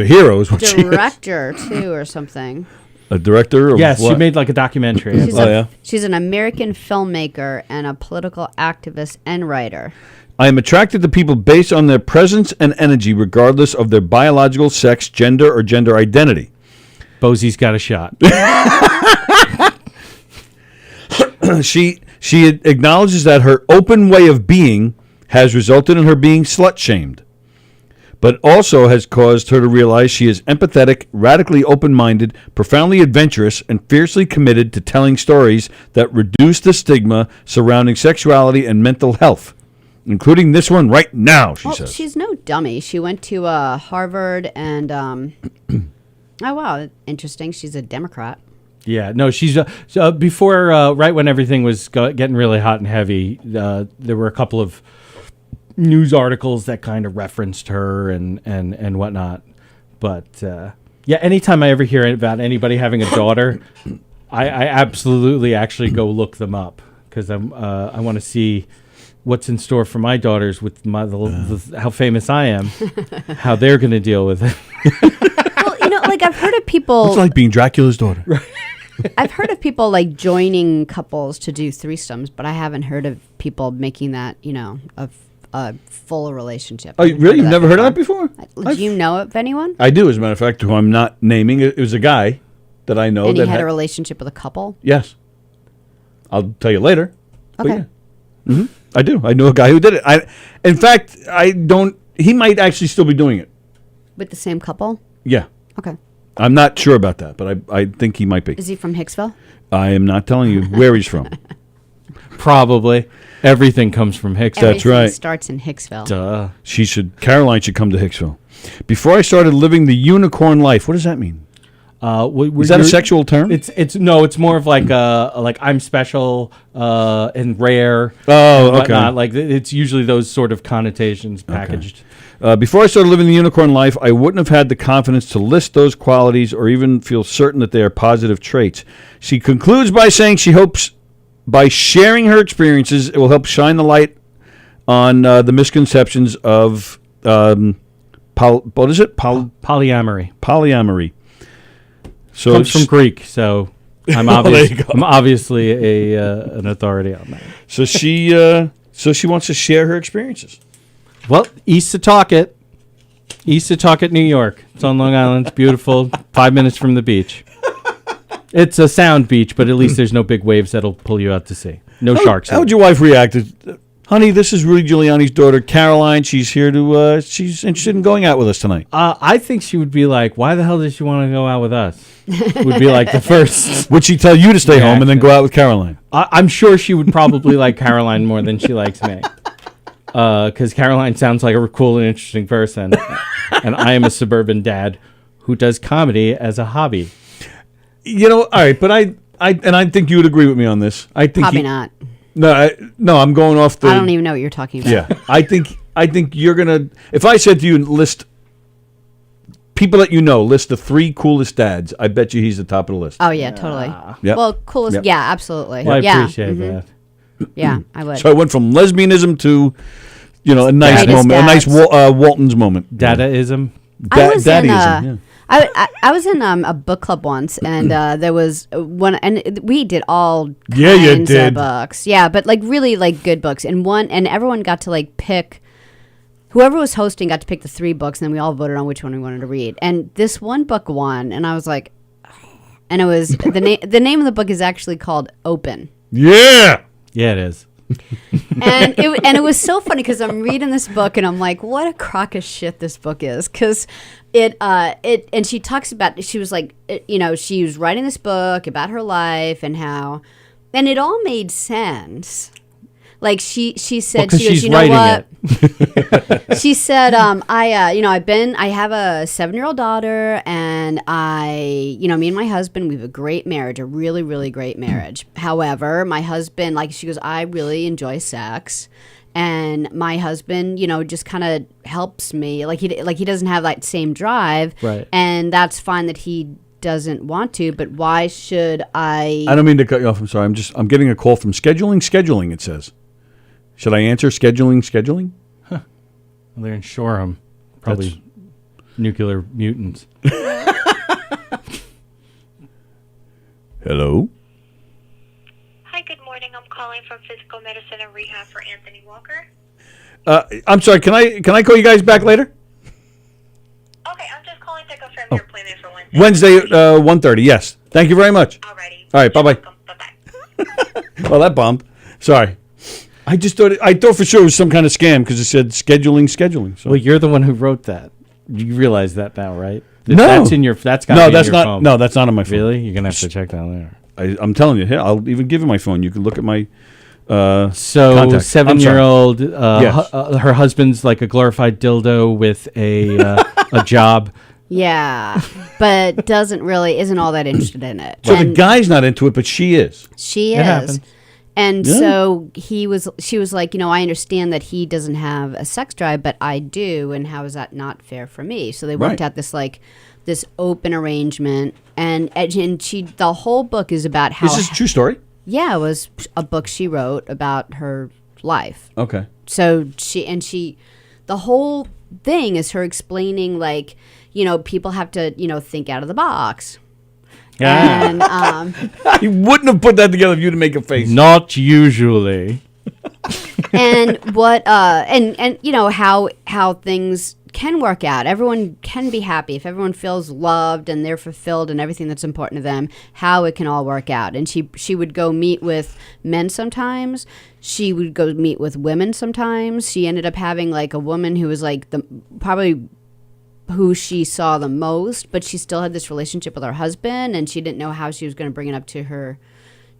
E: hero, is what she is.
D: Director too, or something.
E: A director? Of
C: yes,
E: what?
C: she made like a documentary.
D: She's an American filmmaker and a political activist and writer.
E: I am attracted to people based on their presence and energy, regardless of their biological sex, gender, or gender identity.
C: Bosie's got a shot.
E: She acknowledges that her open way of being has resulted in her being slut-shamed, but also has caused her to realize she is empathetic, radically open-minded, profoundly adventurous, and fiercely committed to telling stories that reduce the stigma surrounding sexuality and mental health. including this one right now, she
D: Well,
E: says.
D: she's no dummy. She went to Harvard and, oh, wow, interesting. She's a Democrat.
C: Yeah, no, she's before, right when everything was getting really hot and heavy, there were a couple of news articles that kind of referenced her and whatnot. But, yeah, anytime I ever hear about anybody having a daughter, I absolutely actually go look them up because I want to see what's in store for my daughters with how famous I am, how they're going to deal with it.
D: Well, like I've heard of people.
E: It's like being Dracula's daughter.
D: I've heard of people like joining couples to do threesomes, but I haven't heard of people making that, a full relationship.
E: Oh, really? You've never heard of that before?
D: Do you know of anyone?
E: I do, as a matter of fact, who I'm not naming. It was a guy that I know
D: And
E: that
D: he had a relationship with a couple?
E: Yes. I'll tell you later.
D: Okay.
E: Yeah. I do. I know a guy who did it. In fact, he might actually still be doing it.
D: With the same couple?
E: Yeah.
D: Okay.
E: I'm not sure about that, but I think he might be.
D: Is he from Hicksville?
E: I am not telling you where he's from.
C: Probably. Everything comes from Hicksville.
E: That's right.
D: Starts in Hicksville.
C: Duh.
E: Caroline should come to Hicksville. Before I started living the unicorn life, what does that mean? Is that a sexual term?
C: It's more of like I'm special and rare.
E: Oh,
C: and
E: okay.
C: whatnot. Like it's usually those sort of connotations packaged.
E: Before I started living the unicorn life, I wouldn't have had the confidence to list those qualities or even feel certain that they are positive traits. She concludes by saying she hopes by sharing her experiences, it will help shine the light on the misconceptions of what is it?
C: Polyamory.
E: Polyamory. So
C: Comes from Greek, so I'm obviously an authority on that.
E: So she wants to share her experiences.
C: Well, East Setauket, New York. It's on Long Island. It's beautiful. 5 minutes from the beach. It's a sound beach, but at least there's no big waves that'll pull you out to sea. No sharks.
E: How would your wife react? Honey, this is Rudy Giuliani's daughter, Caroline. She's here to. She's interested in going out with us tonight.
C: I think she would be like, "Why the hell does she want to go out with us?" Would be like the first.
E: Would she tell you to stay home and then go out with Caroline?
C: I'm sure she would probably like Caroline more than she likes me. Because Caroline sounds like a cool and interesting person, and I am a suburban dad who does comedy as a hobby.
E: All right, but I think you would agree with me on this. I think
D: Probably not.
E: No, I'm going off the.
D: I don't even know what you're talking about.
E: Yeah, I think you're gonna. If I said to you, list people that you know, list the 3 coolest dads. I bet you he's the top of the list.
D: Oh yeah, totally.
E: Yep.
D: Well, coolest.
E: Yep.
D: Yeah, absolutely.
C: Well, I
D: yeah.
C: appreciate that.
D: Yeah, I would.
E: So I went from lesbianism to, a nice
D: Greatest
E: moment,
D: dads.
E: a nice Walton's moment.
C: Dadaism.
E: Daddyism.
D: I was in a book club once, and there was one, and we did all kinds
E: you did.
D: of books. Yeah, but like really like good books, and everyone got to like pick. Whoever was hosting got to pick the 3 books, and then we all voted on which one we wanted to read. And this one book won, and I was like, and it was the name of the book is actually called Open.
E: Yeah.
C: Yeah, it is.
D: And it was so funny because I'm reading this book and I'm like, what a crock of shit this book is, because and she talks about, she was like, she was writing this book about her life and how, and it all made sense. Like she said,
C: well,
D: she goes,
C: she's writing
D: what?
C: It.
D: She said, I have a 7-year-old daughter, and me and my husband, we have a great marriage, a really, really great marriage. However, my husband, she goes, I really enjoy sex, and my husband, just kind of helps me. He doesn't have that same drive,
C: right?
D: And that's fine that he doesn't want to, but why should I?
E: I don't mean to cut you off. I'm sorry. I'm getting a call from scheduling. It says. Should I answer scheduling?
C: Huh. Well, they're in Shoreham. Probably nuclear mutants.
E: Hello?
L: Hi, good morning. I'm calling from Physical Medicine and Rehab for Anthony Walker.
E: I'm sorry. Can I call you guys back later?
L: Okay, I'm just calling to confirm your appointment for Wednesday.
E: Wednesday, 1:30. Yes. Thank you very much.
L: Alrighty.
E: All right. Bye-bye.
L: Welcome. Bye-bye.
E: Well, that bombed. Sorry. I thought for sure it was some kind of scam because it said scheduling. So.
C: Well, you're the one who wrote that. You realize that now, right?
E: No.
C: That's in your. That's got to be
E: that's
C: in your
E: not.
C: phone.
E: No, that's not on my phone.
C: Really? You're gonna have to check that later.
E: I'm telling you. Here, I'll even give you my phone. You can look at my
C: So
E: contact.
C: 7-year-old,
E: Yes.
C: her husband's like a glorified dildo with a job.
D: Yeah, but isn't all that interested in it.
E: So the
D: And
E: guy's not into it, but she is.
D: she
C: It
D: is.
C: happens.
D: And
E: Yeah.
D: so she was like, I understand that he doesn't have a sex drive, but I do, and how is that not fair for me? So they worked
E: Right.
D: out this open arrangement, and the whole book is about how.
E: Is this a true story?
D: Yeah, it was a book she wrote about her life.
E: Okay.
D: So the whole thing is her explaining people have to think out of the box.
C: Yeah.
D: And
E: He wouldn't have put that together if you didn't make a face.
C: Not usually.
D: and what and how things can work out. Everyone can be happy if everyone feels loved and they're fulfilled and everything that's important to them, how it can all work out. And she would go meet with men sometimes. She would go meet with women sometimes. She ended up having like a woman who was like probably who she saw the most, but she still had this relationship with her husband, and she didn't know how she was going to bring it up to her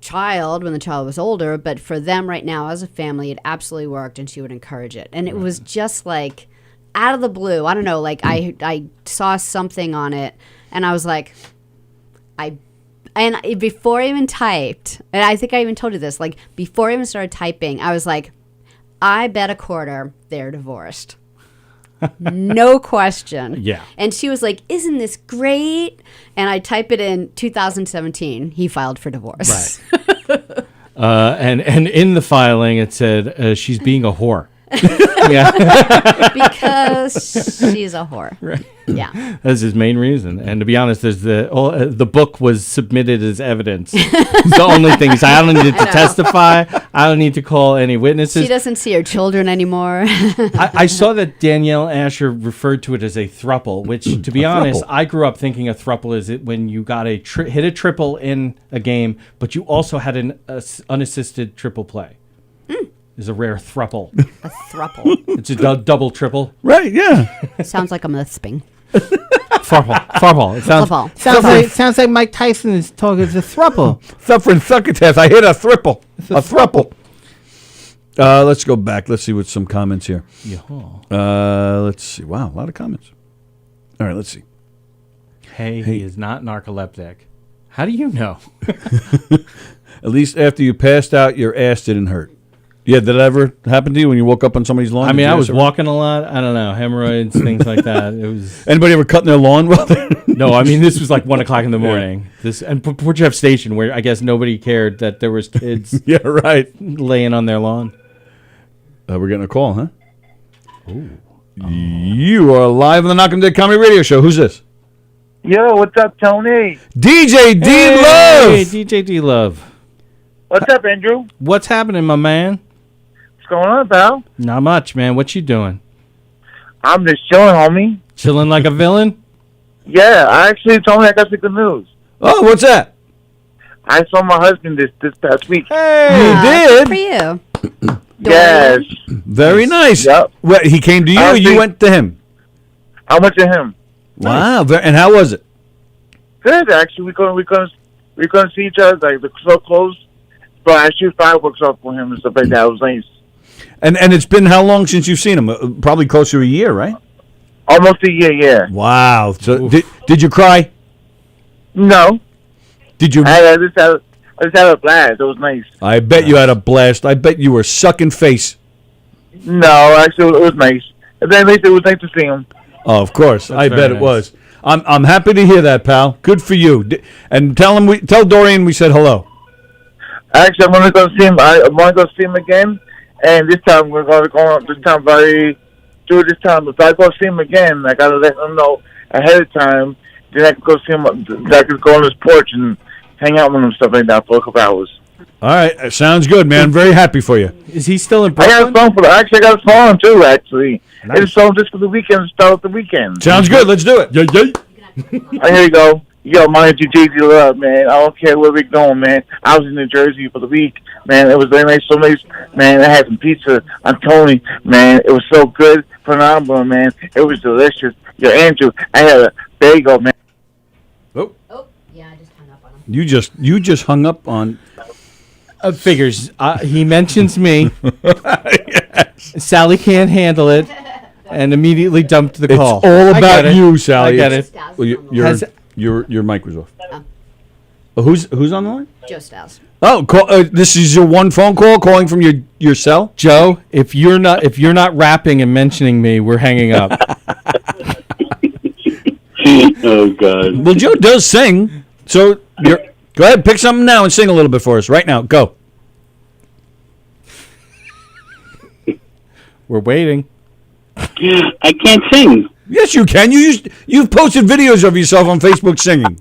D: child when the child was older. But for them right now as a family, it absolutely worked, and she would encourage it. And it was just like out of the blue. I don't know, like I saw something on it, and I was like, before I even typed, and I think I even told you this, like before I even started typing, I was like, I bet a quarter they're divorced. No question.
C: Yeah.
D: And she was like, isn't this great? And I type it in 2017. He filed for divorce.
C: Right. And in the filing, it said she's being a whore. Yeah.
D: Because she's a whore.
C: Right.
D: Yeah.
C: That's his main reason. And to be honest, there's the book was submitted as evidence. It's the only thing. He's like, I don't need to testify. I don't need to call any witnesses.
D: She doesn't see her children anymore.
C: I saw that Danielle Asher referred to it as a thruple, which, to be honest, I grew up thinking a thruple is it when you got hit a triple in a game, but you also had an unassisted triple play. Is a rare thruple.
D: A thruple.
C: It's a double triple.
E: Right, yeah.
D: Sounds like I'm lisping.
C: Thruple. It
M: Sounds like Mike Tyson is talking. It's a thruple.
E: Suffering succotash. I hit a thruple. A thruple. Let's go back. Let's see what's some comments here. Let's see. Wow, a lot of comments. All right, let's see.
C: Hey, he is not narcoleptic. How do you know?
E: At least after you passed out, your ass didn't hurt. Yeah, did that ever happen to you when you woke up on somebody's lawn?
C: I mean, I was walking a lot. I don't know, hemorrhoids, things like that. It was.
E: Anybody ever cutting their lawn?
C: No, I mean this was like 1 o'clock in the morning. This and Port Jeff Station, where I guess nobody cared that there was kids.
E: Yeah, right.
C: Laying on their lawn.
E: We're getting a call, huh? Ooh. You are live on the Knockem Dead Comedy Radio Show. Who's this?
N: Yo, what's up, Tony?
E: DJ D Love.
C: Hey, DJ D Love.
N: What's up, Andrew?
C: What's happening, my man?
N: What's going on, pal?
C: Not much, man. What you doing?
N: I'm just chilling, homie.
C: Chilling like a villain?
N: Yeah, I actually told me I got some good news.
E: Oh, what's that?
N: I saw my husband this past week.
E: Hey, you did?
D: For you.
N: Yes.
E: Very nice.
N: Yep.
E: Well, he came to you, or you went to him?
N: I went to him.
E: Wow. And how was it?
N: Good, actually. We're gonna see each other, like, so close. But I shoot fireworks off for him and stuff like that. It was nice.
E: And it's been how long since you've seen him? Probably closer to a year, right?
N: Almost a year, yeah.
E: Wow. So did you cry?
N: No.
E: Did you?
N: I just had a blast. It was nice.
E: I bet you had a blast. I bet you were sucking face.
N: No, actually, it was nice. And then at least it was nice to see him.
E: Oh, of course. I bet it was. I'm happy to hear that, pal. Good for you. And tell Dorian we said hello.
N: Actually, I'm gonna go see him. I'm gonna go see him again, and this time we're gonna go on. This time, this time, if I go see him again, I gotta let him know ahead of time. Then I can go see him. I can go on his porch and hang out with him, stuff like that, for a couple hours.
E: All right, sounds good, man. I'm very happy for you.
C: Is he still in
N: I
C: Brooklyn?
N: got a phone I got a phone too. Actually,
C: Nice.
N: it's phone just for the weekend. Start with the weekend.
E: Sounds good. Let's do it.
N: Here you go. Yo, my name's JD Love, man. I don't care where we're going, man. I was in New Jersey for the week, man. It was very nice, so nice, man. I had some pizza on Tony, man. It was so good, phenomenal, man. It was delicious. Yo, Andrew, I had a bagel, man.
D: Oh, yeah, I just hung up on him.
E: You just hung up on.
C: Figures. He mentions me. Sallie can't handle it, and immediately dumped the call.
E: It's all about you, Sallie.
C: I get it.
E: Well, your mic was off. Who's on the line?
D: Joe Stiles.
E: Oh, this is your one phone call calling from your cell?
C: Joe, if you're not rapping and mentioning me, we're hanging up.
O: Oh God.
E: Well, Joe does sing, so go ahead, pick something now and sing a little bit for us right now. Go.
C: We're waiting.
O: I can't sing.
E: Yes, you can. You've posted videos of yourself on Facebook singing.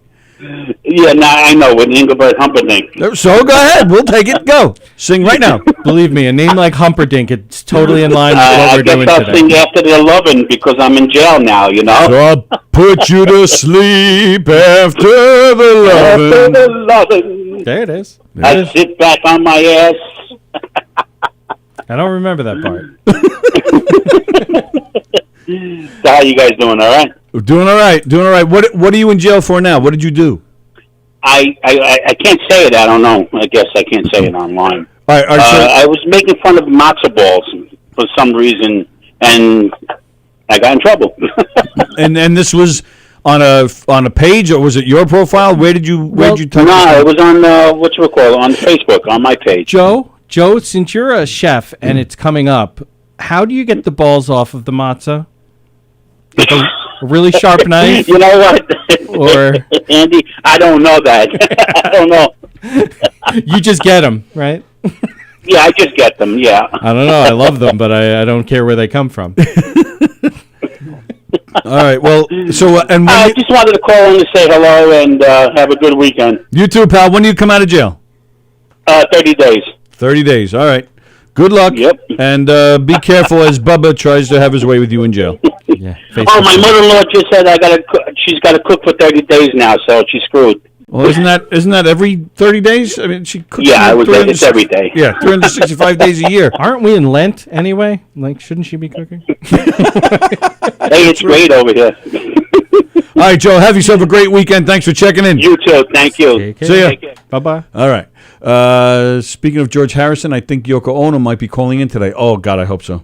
O: Yeah, I know, with Engelbert Humperdinck.
E: So go ahead. We'll take it. Go. Sing right now.
C: Believe me, a name like Humperdinck, it's totally in line with what we're doing
O: I'll
C: today.
O: sing after the 11 because I'm in jail now, you know?
E: So I'll put you to sleep after the
O: After
E: lovin'.
O: the 11.
C: There it is.
O: I sit back on my ass.
C: I don't remember that part.
O: So how you guys doing, all right?
E: We're doing all right. What are you in jail for now? What did you do?
O: I can't say it. I don't know. I guess I can't say it online.
E: All right,
O: I was making fun of matzo balls for some reason, and I got in trouble.
E: and this was on a page, or was it your profile? Where did you type?
O: No, it was on on Facebook, on my page.
C: Joe, since you're a chef and it's coming up, how do you get the balls off of the matzah? With a really sharp knife?
O: You know what?
C: Or
O: Andy, I don't know that. I don't know.
C: You just get them, right?
O: Yeah, I just get them, yeah.
C: I don't know. I love them, but I don't care where they come from.
E: All right. Well, so
O: I just wanted to call in to say hello and have a good weekend.
E: You too, pal. When do you come out of jail?
O: 30 days.
E: 30 days. All right. Good luck.
O: Yep.
E: And be careful as Bubba tries to have his way with you in jail.
C: Yeah.
O: Oh, my mother-in-law just said she's got to cook for 30 days now, so she's screwed.
E: Well, isn't that every 30 days? I mean, she cooks.
O: Yeah, it's every day.
E: Yeah, 365 days a year.
C: Aren't we in Lent anyway? Like, shouldn't she be cooking?
O: Hey, it's great over here.
E: All right, Joe, have yourself a great weekend. Thanks for checking in.
O: You too. Thank you.
E: See ya.
C: Bye-bye.
E: All right. Speaking of George Harrison, I think Yoko Ono might be calling in today. Oh, God, I hope so.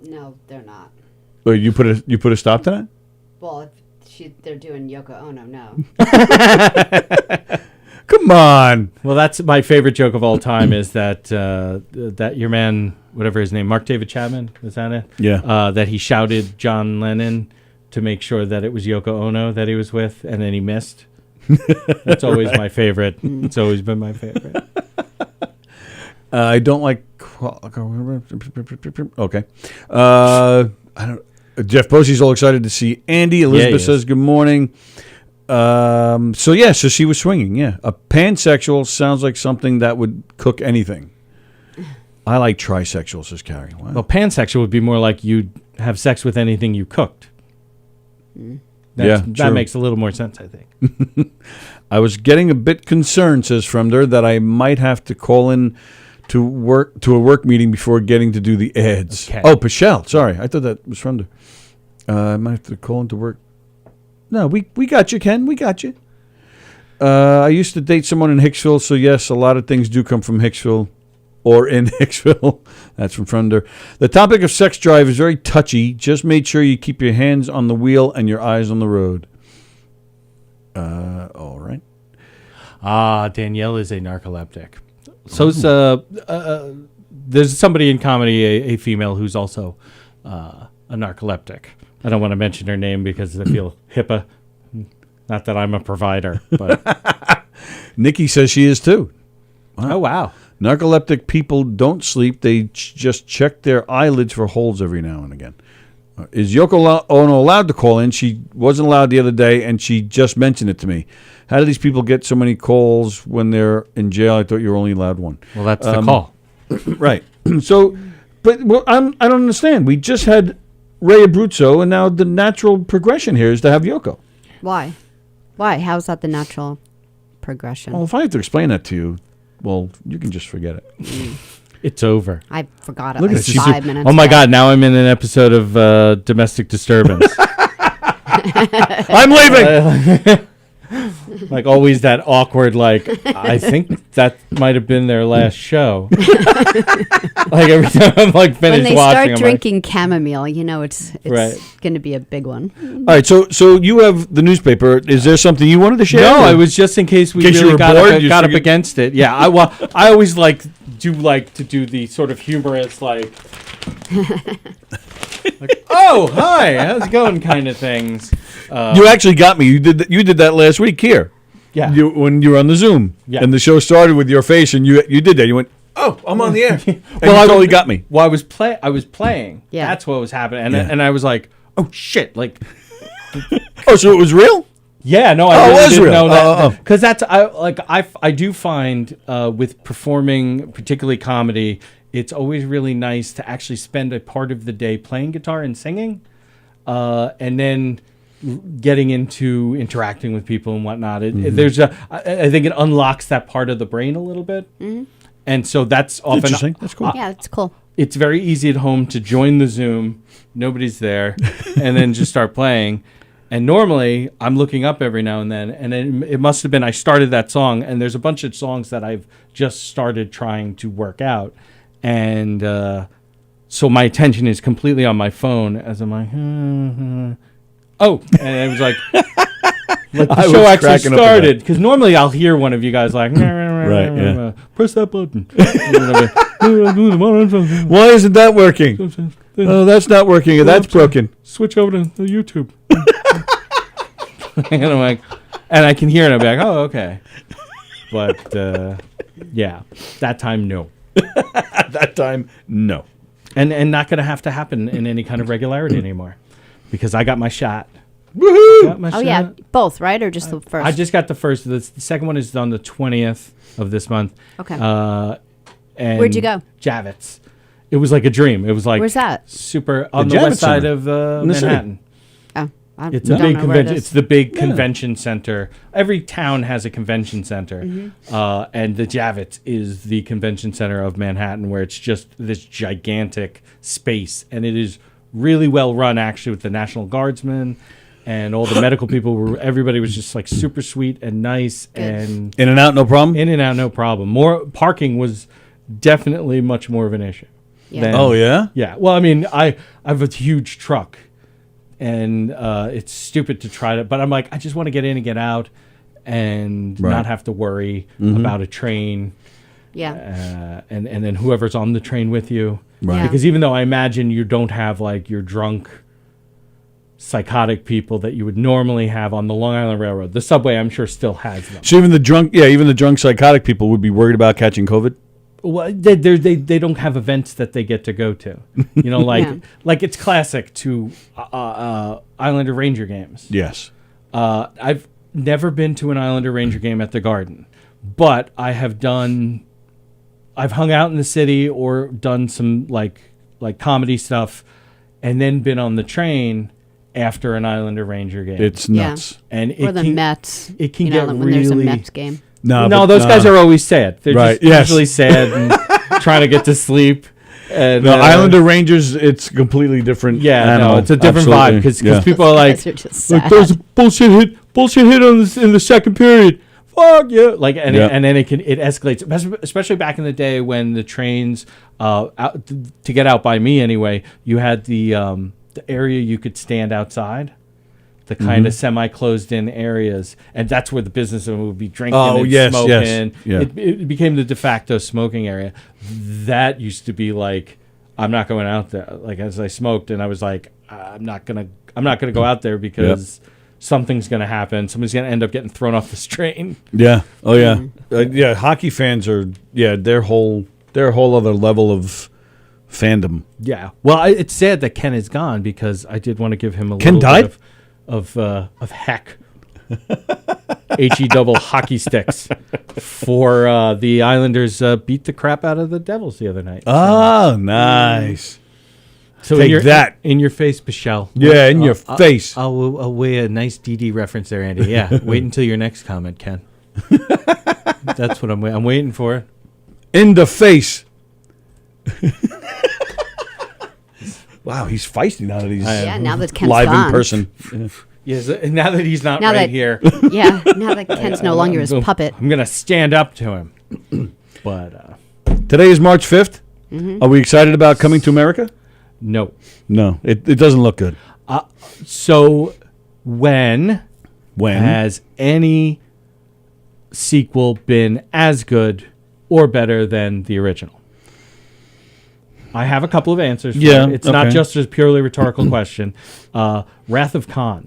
D: No, they're not.
E: Wait, you put a stop to that?
D: Well, they're doing Yoko Ono, no.
E: Come on.
C: Well, that's my favorite joke of all time is that that your man, whatever his name, Mark David Chapman, is that it?
E: Yeah.
C: That he shouted John Lennon to make sure that it was Yoko Ono that he was with, and then he missed. That's always my favorite. It's always been my favorite.
E: I don't like. Okay. I don't. Jeff Posey's all excited to see Andy. Elizabeth says good morning. So she was swinging. Yeah, a pansexual sounds like something that would cook anything. I like trisexual, says Carrie. Wow.
C: Well, pansexual would be more like you'd have sex with anything you cooked. That makes a little more sense, I think.
E: I was getting a bit concerned, says Fremder, that I might have to call in to a work meeting before getting to do the ads.
C: Okay.
E: Oh, Pichelle. Sorry, I thought that was Fremder. I might have to call in to work. No, we got you, Ken. We got you. I used to date someone in Hicksville, so yes, a lot of things do come from Hicksville or in Hicksville. That's from Fremder. The topic of sex drive is very touchy. Just make sure you keep your hands on the wheel and your eyes on the road. All right.
C: Danielle is a narcoleptic. So's there's somebody in comedy, a female who's also a narcoleptic. I don't want to mention her name because I feel HIPAA. Not that I'm a provider, but
E: Nikki says she is too.
C: Wow. Oh, wow.
E: Narcoleptic people don't sleep. They just check their eyelids for holes every now and again. Is Yoko Ono allowed to call in? She wasn't allowed the other day, and she just mentioned it to me. How do these people get so many calls when they're in jail? I thought you were only allowed one.
C: Well, that's the call.
E: Right. So, but I don't understand. We just had Ray Abruzzo, and now the natural progression here is to have Yoko.
D: Why? How's that the natural progression?
E: Well, if I have to explain that to you, well, you can just forget it.
C: It's over.
D: I forgot it
E: Look
D: like
E: at
D: 5 minutes
C: Oh my
D: ago.
C: God! Now I'm in an episode of Domestic Disturbance.
E: I'm leaving.
C: Like always that awkward, like, I think that might have been their last show. Like every time I'm like finished
D: when they
C: watching,
D: start
C: I'm
D: drinking chamomile, you know it's
C: Right.
D: going to be a big one.
E: All right, so you have the newspaper. Is there something you wanted to share?
C: No,
E: or-
C: it was just in case we
E: In case you
C: really
E: were
C: got
E: bored,
C: up,
E: you
C: got up
E: figured-
C: against it. Yeah, I always like to do the sort of humorous like oh hi, how's it going kind of things.
E: You actually got me. You did that last week here.
C: Yeah.
E: When you were on the Zoom.
C: Yeah.
E: And the show started with your face, and you did that. You went, oh, I'm on the air. And
C: Well,
E: you totally got me.
C: Well, I was playing.
D: Yeah.
C: That's what was happening, and
E: Yeah.
C: and I was like, oh shit, like.
E: Oh, so it was real?
C: Yeah, no, I
E: Oh, it
C: really
E: was
C: didn't
E: real.
C: know that
E: Oh.
C: because I do find with performing, particularly comedy, it's always really nice to actually spend a part of the day playing guitar and singing, and then getting into interacting with people and whatnot. I think it unlocks that part of the brain a little bit, and so that's often
E: Interesting. That's cool.
D: Yeah, it's cool.
C: It's very easy at home to join the Zoom, nobody's there, and then just start playing. And normally, I'm looking up every now and then, and it must have been I started that song, and there's a bunch of songs that I've just started trying to work out, and so my attention is completely on my phone as I'm like, oh, and it was like the
E: I
C: show
E: was
C: actually
E: cracking up at
C: started because normally I'll hear one of you guys like,
E: Right, yeah.
C: press that button.
E: Why isn't that working? Oh, that's not working. That's broken.
C: Switch over to YouTube. And I'm like, and I can hear it. I'm like, oh, okay. But yeah, that time, no.
E: That time, no.
C: And not going to have to happen in any kind of regularity anymore because I got my shot.
E: Woohoo!
C: Got my
D: Oh
C: shot.
D: yeah, both, right? Or just the first?
C: I just got the first. The second one is on the 20th of this month.
D: Okay.
C: And
D: Where'd you go?
C: Javits. It was like a dream. It was like
D: Where's that?
C: super on the
E: Javits
C: west side
E: Center.
C: of
E: In the city.
C: Manhattan.
D: Oh, I
C: It's
D: don't
C: a big
D: know where it
C: convention.
D: is.
C: It's the big convention center. Every town has a convention center, and the Javits is the convention center of Manhattan, where it's just this gigantic space, and it is really well run, actually, with the National Guardsmen and all the medical people. Everybody was just like super sweet and nice, and
E: In and out, no problem?
C: in and out, no problem. More parking was definitely much more of an issue.
D: Yeah.
C: than-
E: Oh, yeah?
C: Yeah. Well, I mean, I have a huge truck, and it's stupid to try to, but I'm like, I just want to get in and get out and
E: Right.
C: not have to worry about a train
D: Yeah.
C: and then whoever's on the train with you.
E: Right.
D: Yeah.
C: Because even though I imagine you don't have like your drunk, psychotic people that you would normally have on the Long Island Railroad, the subway I'm sure still has them.
E: So even the drunk psychotic people would be worried about catching COVID?
C: Well, they don't have events that they get to go to. You know, like
D: Yeah.
C: like it's classic to Islander Ranger games.
E: Yes.
C: I've never been to an Islander Ranger game at the Garden, but I've hung out in the city or done some like comedy stuff, and then been on the train after an Islander Ranger game.
E: It's
D: Yeah.
E: nuts.
C: and
D: Or the Mets.
C: It can
D: you know,
C: get
D: when there's a
C: really-
D: Mets game.
C: No,
E: but,
C: those guys are always sad. They're
E: Right,
C: just
E: yes.
C: usually sad and trying to get to sleep. And
E: The Islander Rangers, it's completely different.
C: yeah,
E: animal.
C: no, it's a different vibe
E: Absolutely.
C: because people are like,
D: Guys are just
C: like
D: sad.
C: there's a bullshit hit on this in the second period. Fuck yeah! Like and
E: Yeah.
C: and then it escalates, especially back in the day when the trains out to get out by me anyway. You had the area you could stand outside, the kind of semi-closed-in areas, and that's where the businessmen would be drinking
E: Oh,
C: and
E: yes,
C: smoking.
E: yes, yeah.
C: It became the de facto smoking area. That used to be like, I'm not going out there. Like as I smoked, and I was like, I'm not gonna go out there because something's gonna happen. Somebody's gonna end up getting thrown off this train.
E: Yeah. Oh, yeah. Yeah, hockey fans are, they're a whole other level of fandom.
C: Yeah. Well, it's sad that Ken is gone because I did want to give him a
E: Ken
C: little
E: died?
C: bit of heck. HE double hockey sticks for the Islanders beat the crap out of the Devils the other night.
E: Oh, nice.
C: So
E: Take that.
C: in your face, Michelle.
E: Yeah, in your face.
C: I'll weigh a nice DD reference there, Andy. Yeah, wait until your next comment, Ken. That's what I'm waiting. I'm waiting for it.
E: In the face. Wow, he's feisty now that he's
D: Yeah, now that Ken's
E: live
D: gone.
E: in person.
C: Yes, now that he's not
D: Now
C: right
D: that-
C: here.
D: Yeah, now that Ken's no longer his puppet.
C: I'm going to stand up to him. But
E: Today is March 5th.
D: Mhm.
E: Are we excited about Coming to America?
C: No.
E: No, it doesn't look good.
C: So when has any sequel been as good or better than the original? I have a couple of answers.
E: Yeah,
C: It's not
E: okay.
C: just a purely rhetorical question. Wrath of Khan,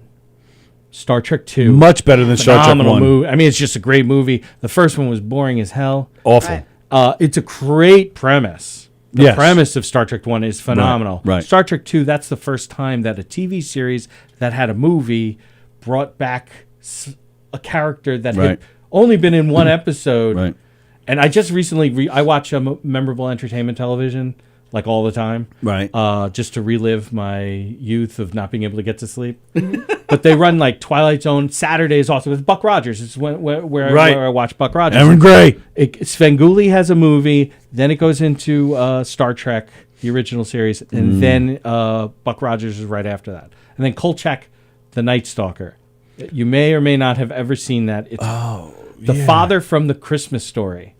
C: Star Trek 2.
E: Much better than Star Trek
C: Phenomenal
E: 1.
C: movie. I mean, it's just a great movie. The first one was boring as hell.
E: Awful.
C: Right. It's a great premise. The
E: Yes.
C: premise of Star Trek 1 is phenomenal.
E: Right.
C: Star Trek 2, that's the first time that a TV series that had a movie brought back a character that had
E: Right.
C: only been in one episode.
E: Right.
C: And I just recently, I watch memorable entertainment television like all the time.
E: Right.
C: Just to relive my youth of not being able to get to sleep. But they run like Twilight Zone. Saturdays also with Buck Rogers. It's where I watch Buck Rogers.
E: Aaron Gray.
C: Svengoolie has a movie. Then it goes into Star Trek, the original series. And then Buck Rogers is right after that. And then Kolchak, the Night Stalker. You may or may not have ever seen that. It's the father from The Christmas Story.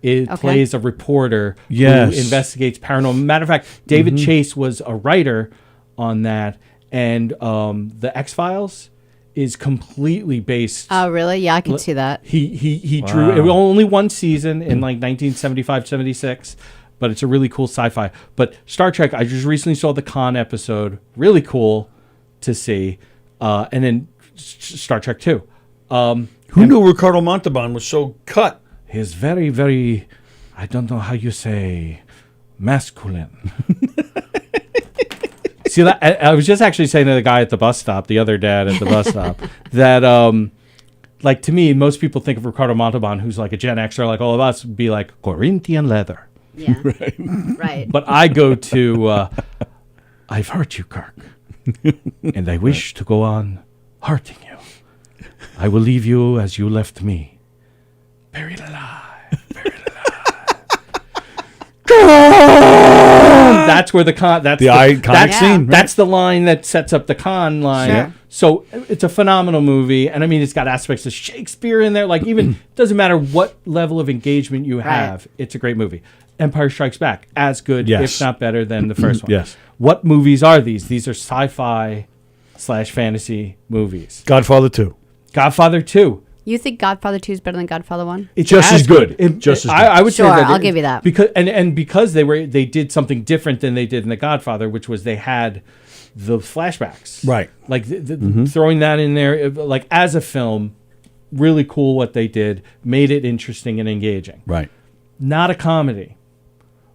C: It plays a reporter who investigates paranormal. Matter of fact, David Chase was a writer on that, and the X-Files is completely based.
D: Oh, really? Yeah, I can see that.
C: He drew it was only one season in like 1975, 76, but it's a really cool sci-fi. But Star Trek, I just recently saw the Khan episode. Really cool to see, and then Star Trek 2.
E: Who knew Ricardo Montalban was so cut?
C: He's very, very, I don't know how you say, masculine. See, I was just actually saying to the guy at the bus stop, the other dad at the bus stop, that, like, to me, most people think of Ricardo Montalban, who's like a Gen Xer, like all of us, would be like Corinthian leather.
D: Yeah. Right.
C: But I go to, I've hurt you, Kirk, and I wish to go on hurting you. I will leave you as you left me. Buried alive. That's where the Khan. That's
E: The iconic scene, right?
C: That's the line that sets up the Khan line.
E: Sure.
C: So it's a phenomenal movie, and I mean, it's got aspects of Shakespeare in there. Like even doesn't matter what level of engagement you have, it's a great movie. Empire Strikes Back, as good, if not better than the first one.
E: Yes.
C: What movies are these? These are sci-fi / fantasy movies.
E: Godfather 2.
C: Godfather 2.
D: You think Godfather 2 is better than Godfather 1?
C: It's
E: Just as good.
C: Just
E: as good.
C: I would
D: Sure,
C: say that
D: I'll give you that.
C: Because they did something different than they did in The Godfather, which was they had the flashbacks.
E: Right.
C: Like throwing that in there, like as a film, really cool what they did, made it interesting and engaging.
E: Right.
C: Not a comedy.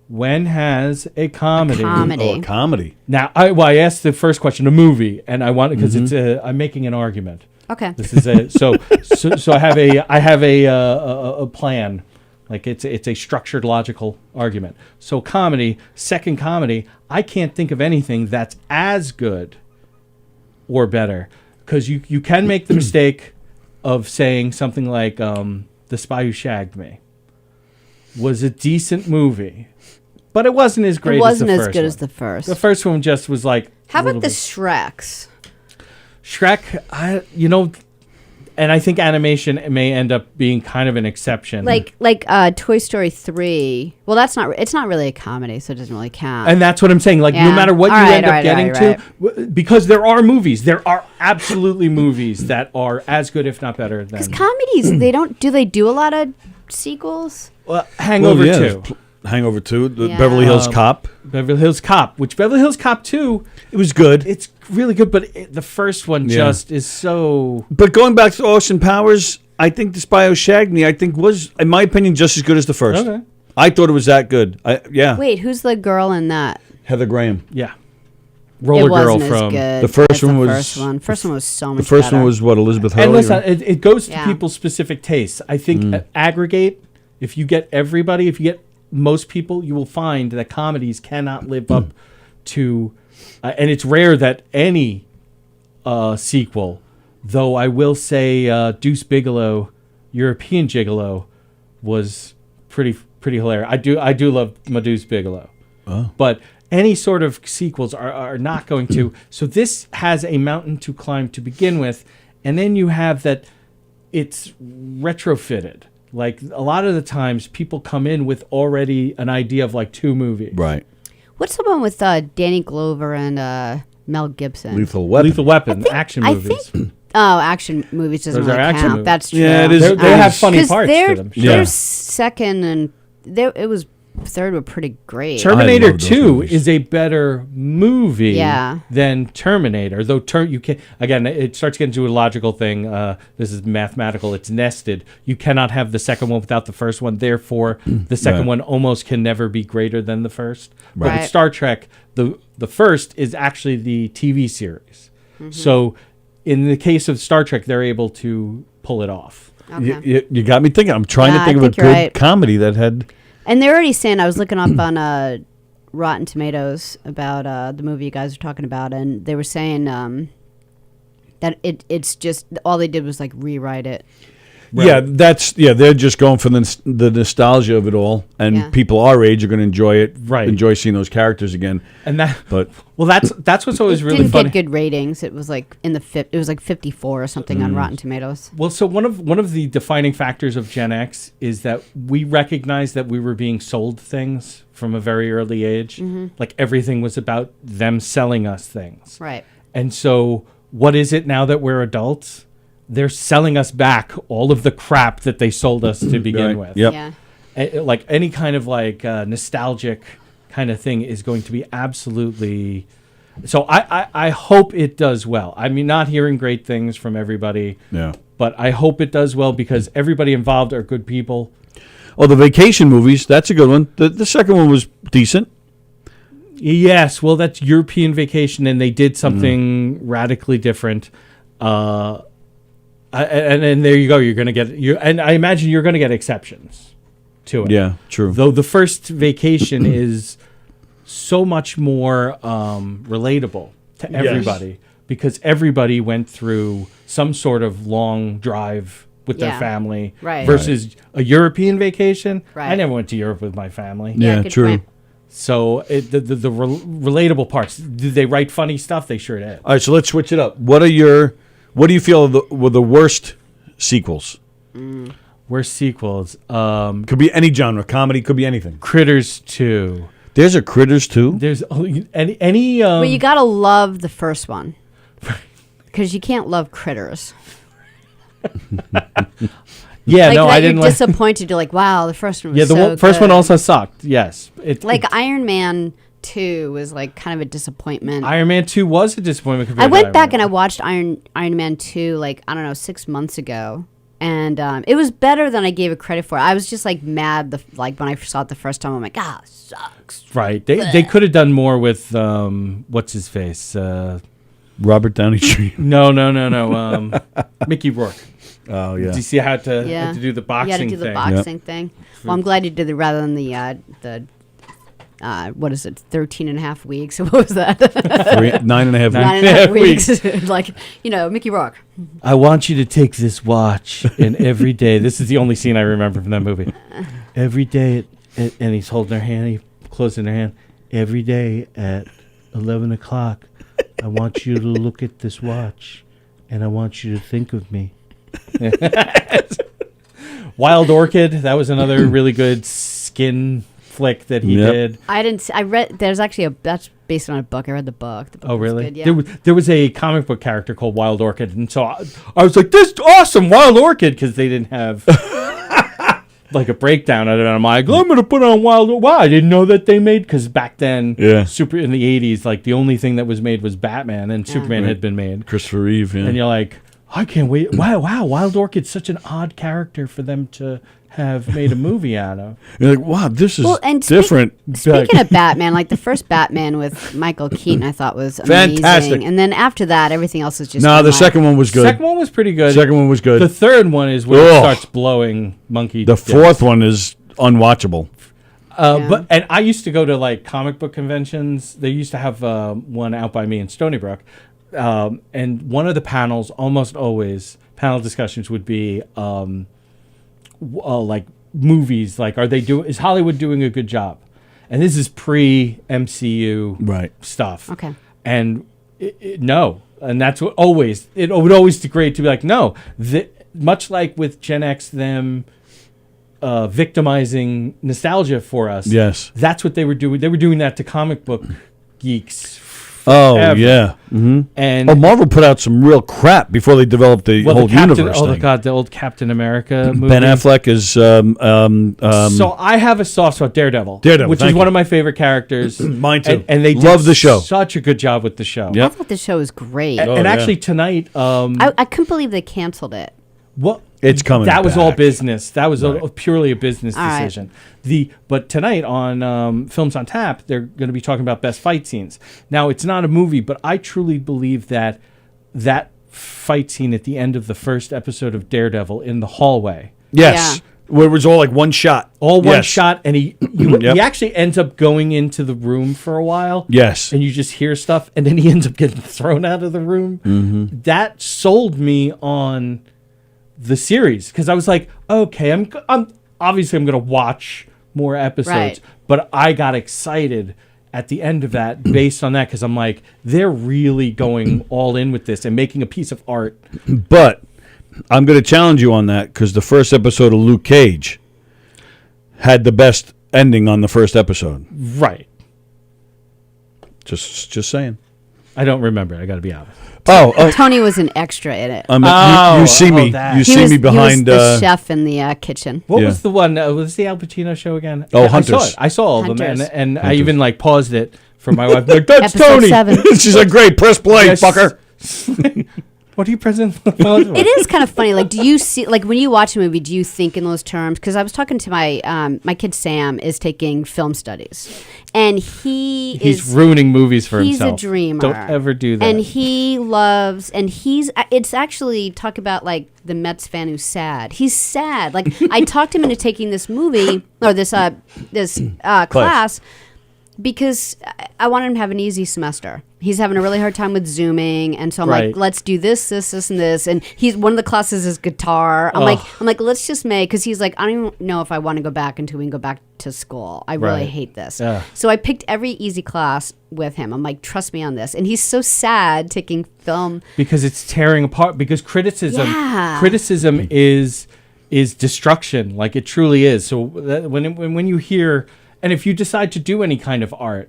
C: When has a comedy?
D: comedy.
E: Oh, a comedy.
C: Now, I asked the first question, a movie, and I want because I'm making an argument.
D: Okay.
C: This is so I have a plan, like it's a structured logical argument. So second comedy, I can't think of anything that's as good or better, because you can make the mistake of saying something like The Spy Who Shagged Me was a decent movie, but it wasn't as great.
D: It wasn't
C: as
D: as
C: the first
D: good
C: one.
D: as the first.
C: The first one just was like.
D: How
C: a little
D: about the
C: bit-
D: Shreks?
C: Shrek, and I think animation may end up being kind of an exception.
D: Like Toy Story 3. Well, it's not really a comedy, so it doesn't really count.
C: And that's what I'm saying. Like, no
D: Yeah.
C: matter what
D: All
C: you
D: right,
C: end
D: all
C: up
D: right,
C: getting
D: all right,
C: to, because there are absolutely movies that are as good, if not better, than
D: Comedies, do they do a lot of sequels?
C: Hangover 2.
E: Hangover 2, the
D: Yeah.
E: Beverly Hills Cop.
C: Beverly Hills Cop, which Beverly Hills Cop 2,
E: It was good.
C: it's really good, but the first one just is so...
E: But going back to Austin Powers, I think The Spy Who Shagged Me, was, in my opinion, just as good as the first.
C: Okay.
E: I thought it was that good.
D: Wait, who's the girl in that?
E: Heather Graham.
C: Yeah. Roller
D: it
C: Girl
D: wasn't as
C: from...
D: good
E: The first
D: as
E: one
D: the
E: was-
D: first one. First one was so much
E: The first
D: better.
E: one was what, Elizabeth Hurley?
C: And listen,
E: or-
C: it goes to
D: Yeah.
C: people's specific tastes. I think aggregate, if you get most people, you will find that comedies cannot live up to, and it's rare that any sequel, though I will say Deuce Bigalow, European Gigolo, was pretty hilarious. I do love my Deuce Bigalow.
E: Oh.
C: But any sort of sequels are not going to. So this has a mountain to climb to begin with, and then you have that it's retrofitted. Like a lot of the times, people come in with already an idea of like 2 movies.
P: Right.
D: What's the one with Danny Glover and Mel Gibson?
P: Lethal Weapon.
C: Lethal Weapon, action
D: I
C: movies.
D: think. Oh, action movies doesn't
C: Those are
D: really
C: action
D: count.
C: movies.
D: That's true.
P: Yeah, it is.
C: They have funny
D: 'Cause
C: parts to them.
D: Their second and it was third were pretty great.
C: Terminator 2 is a better movie
D: Yeah.
C: than Terminator. Though you can again, it starts getting to a logical thing. This is mathematical. It's nested. You cannot have the second one without the first one. Therefore, the second one almost can never be greater than the first. But
D: Right.
C: with Star Trek, the first is actually the TV series. So, in the case of Star Trek, they're able to pull it off.
D: Okay.
P: You got me thinking. I'm trying
D: Yeah,
P: to think
D: I
P: of a
D: think you're
P: good
D: right.
P: comedy that had.
D: And they're already saying, I was looking up on Rotten Tomatoes about the movie you guys are talking about, and they were saying that it's just, all they did was like rewrite it.
P: Yeah, they're just going for the nostalgia of it all, and
D: Yeah.
P: people our age are going to enjoy it.
C: Right.
P: Enjoy seeing those characters again.
C: And that,
P: but
C: that's what's always really
D: Didn't
C: funny.
D: get good ratings. It was like it was like 54 or something on Rotten Tomatoes.
C: Well, so one of the defining factors of Gen X is that we recognized that we were being sold things from a very early age. Like everything was about them selling us things.
D: Right.
C: And so what is it now that we're adults? They're selling us back all of the crap that they sold us to begin with.
P: Yep.
D: Yeah.
C: Like any kind of like nostalgic kind of thing is going to be absolutely. So I hope it does well. I mean, not hearing great things from everybody.
P: Yeah.
C: But I hope it does well because everybody involved are good people.
P: Oh, the vacation movies. That's a good one. The second one was decent.
C: Yes, well, that's European Vacation, and they did something radically different. And there you go. You're going to get and I imagine you're going to get exceptions to it.
P: Yeah, true.
C: Though the first Vacation is so much more relatable to everybody because everybody went through some sort of long drive with their family
D: Right.
C: versus a European Vacation.
D: Right.
C: I never went to Europe with my family.
P: Yeah,
D: good
P: true.
D: point.
C: So the relatable parts. Did they write funny stuff? They sure did.
P: All right, so let's switch it up. What do you feel were the worst sequels?
C: Worst sequels.
P: Could be any genre. Comedy could be anything.
C: Critters 2.
P: There's a Critters 2.
C: There's any.
D: But you gotta love the first one because you can't love Critters.
C: Yeah,
D: like
C: no,
D: that
C: I didn't
D: you're
C: like.
D: disappointed. You're like, wow, the first one was
C: Yeah, the
D: so
C: first one
D: good.
C: also sucked. Yes,
D: Like Iron Man 2 was like kind of a disappointment.
C: Iron Man 2 was a disappointment.
D: I went back and I watched Iron Man 2 like, I don't know, 6 months ago. And it was better than I gave it credit for. I was just like mad when I saw it the first time. I'm like, it sucks.
C: Right. They could have done more with what's his face?
P: Robert Downey Jr.
C: No. Mickey Rourke.
P: Oh yeah.
C: Did you see how to do the boxing
D: You had to do the
C: thing?
D: boxing thing. Well, I'm glad you did it rather than the what is it, 13 and a half weeks? What was that?
P: 9.5
D: 9 and a half weeks. Like, Mickey Rourke.
C: I want you to take this watch and every day. This is the only scene I remember from that movie. Every day, and he's holding her hand, he closing her hand. Every day at 11 o'clock, I want you to look at this watch, and I want you to think of me. Wild Orchid. That was another really good skin flick that he did.
D: I read. There's actually that's based on a book. I read the book. The book
C: Oh,
D: was
C: really?
D: good, yeah.
C: There was a comic book character called Wild Orchid, and so I was like, "This is awesome, Wild Orchid," because they didn't have like a breakdown of it. I'm like, "I'm gonna put on Wild Orchid." Wow, I didn't know that they made because back then, super in the '80s, like the only thing that was made was Batman, and Superman had been made.
P: Christopher Reeve,
C: and you're like, I can't wait. Wow, Wild Orchid's such an odd character for them to have made a movie out of.
P: You're like, wow, this is
D: and
P: different.
D: Speaking of Batman, like the first Batman with Michael Keaton, I thought was amazing.
P: Fantastic.
D: And then after that, everything else is just.
P: No, the second one was good.
C: Second one was pretty good.
P: Second one was good.
C: The third one is when it starts blowing monkey.
P: The fourth one is unwatchable.
C: But I used to go to like comic book conventions. They used to have one out by me in Stony Brook, and one of the panels, almost always panel discussions, would be like movies. Like, is Hollywood doing a good job? and this is pre-MCU stuff.
D: Okay.
C: And no, and that's what it would always degrade to be like, no, much like with Gen X, them victimizing nostalgia for us.
P: Yes.
C: That's what they were doing. They were doing that to comic book geeks.
P: Oh,
C: forever.
P: yeah. Mm-hmm.
C: And
P: Marvel put out some real crap before they developed the whole universe thing.
C: God, the old Captain America movie.
P: Ben Affleck is...
C: so I have a soft spot, Daredevil, which is one of my favorite characters.
P: Mine too.
C: And they
P: love
C: did
P: the show.
C: Such a good job with the show.
D: I thought the show was great.
C: And actually tonight...
D: I couldn't believe they canceled it.
C: What?
P: It's coming
C: That was
P: back.
C: all business. That was purely a business
D: All right.
C: decision. But tonight on Films on Tap, they're going to be talking about best fight scenes. Now, it's not a movie, but I truly believe that fight scene at the end of the first episode of Daredevil in the hallway.
P: Yes. Where it was all like one shot.
C: All one shot, and he
P: Yep.
C: actually ends up going into the room for a while.
P: Yes.
C: And you just hear stuff, and then he ends up getting thrown out of the room.
P: Mm-hmm.
C: That sold me on the series, because I was like, okay, I'm obviously I'm going to watch more episodes,
D: Right.
C: but I got excited at the end of that based on that, because I'm like, they're really going all in with this and making a piece of art.
P: But I'm going to challenge you on that, because the first episode of Luke Cage had the best ending on the first episode.
C: Right.
P: Just saying.
C: I don't remember. I got to be honest.
D: Tony was an extra in it.
P: You see me.
C: that.
P: You see me behind.
D: He was the chef in the kitchen.
C: What was the one? Was the Al Pacino show again?
P: Oh,
C: I
P: Hunters.
C: saw it. I saw all of them,
D: Hunters.
C: and I even like paused it for my wife. Like, that's
D: Episode
C: Tony.
D: 7.
P: She's like, great, press play,
C: Yes.
P: fucker.
C: What are you present?
D: It is kind of funny. Like, do you see, like, when you watch a movie, do you think in those terms? Because I was talking to my kid Sam is taking film studies, and
C: He's ruining movies for himself.
D: He's a dreamer.
C: Don't ever do that.
D: And he loves, and it's actually talk about like the Mets fan who's sad. He's sad. Like, I talked him into taking this movie or this class because I wanted him to have an easy semester. He's having a really hard time with Zooming, and so I'm like, let's do this, and this. And he's one of the classes is guitar. I'm like, let's just make, because he's like, I don't even know if I want to go back until we can go back to school. I really hate this.
C: Yeah.
D: So I picked every easy class with him. I'm like, trust me on this. And he's so sad taking film
C: because it's tearing apart. Because criticism is destruction. Like, it truly is. So when you hear, and if you decide to do any kind of art,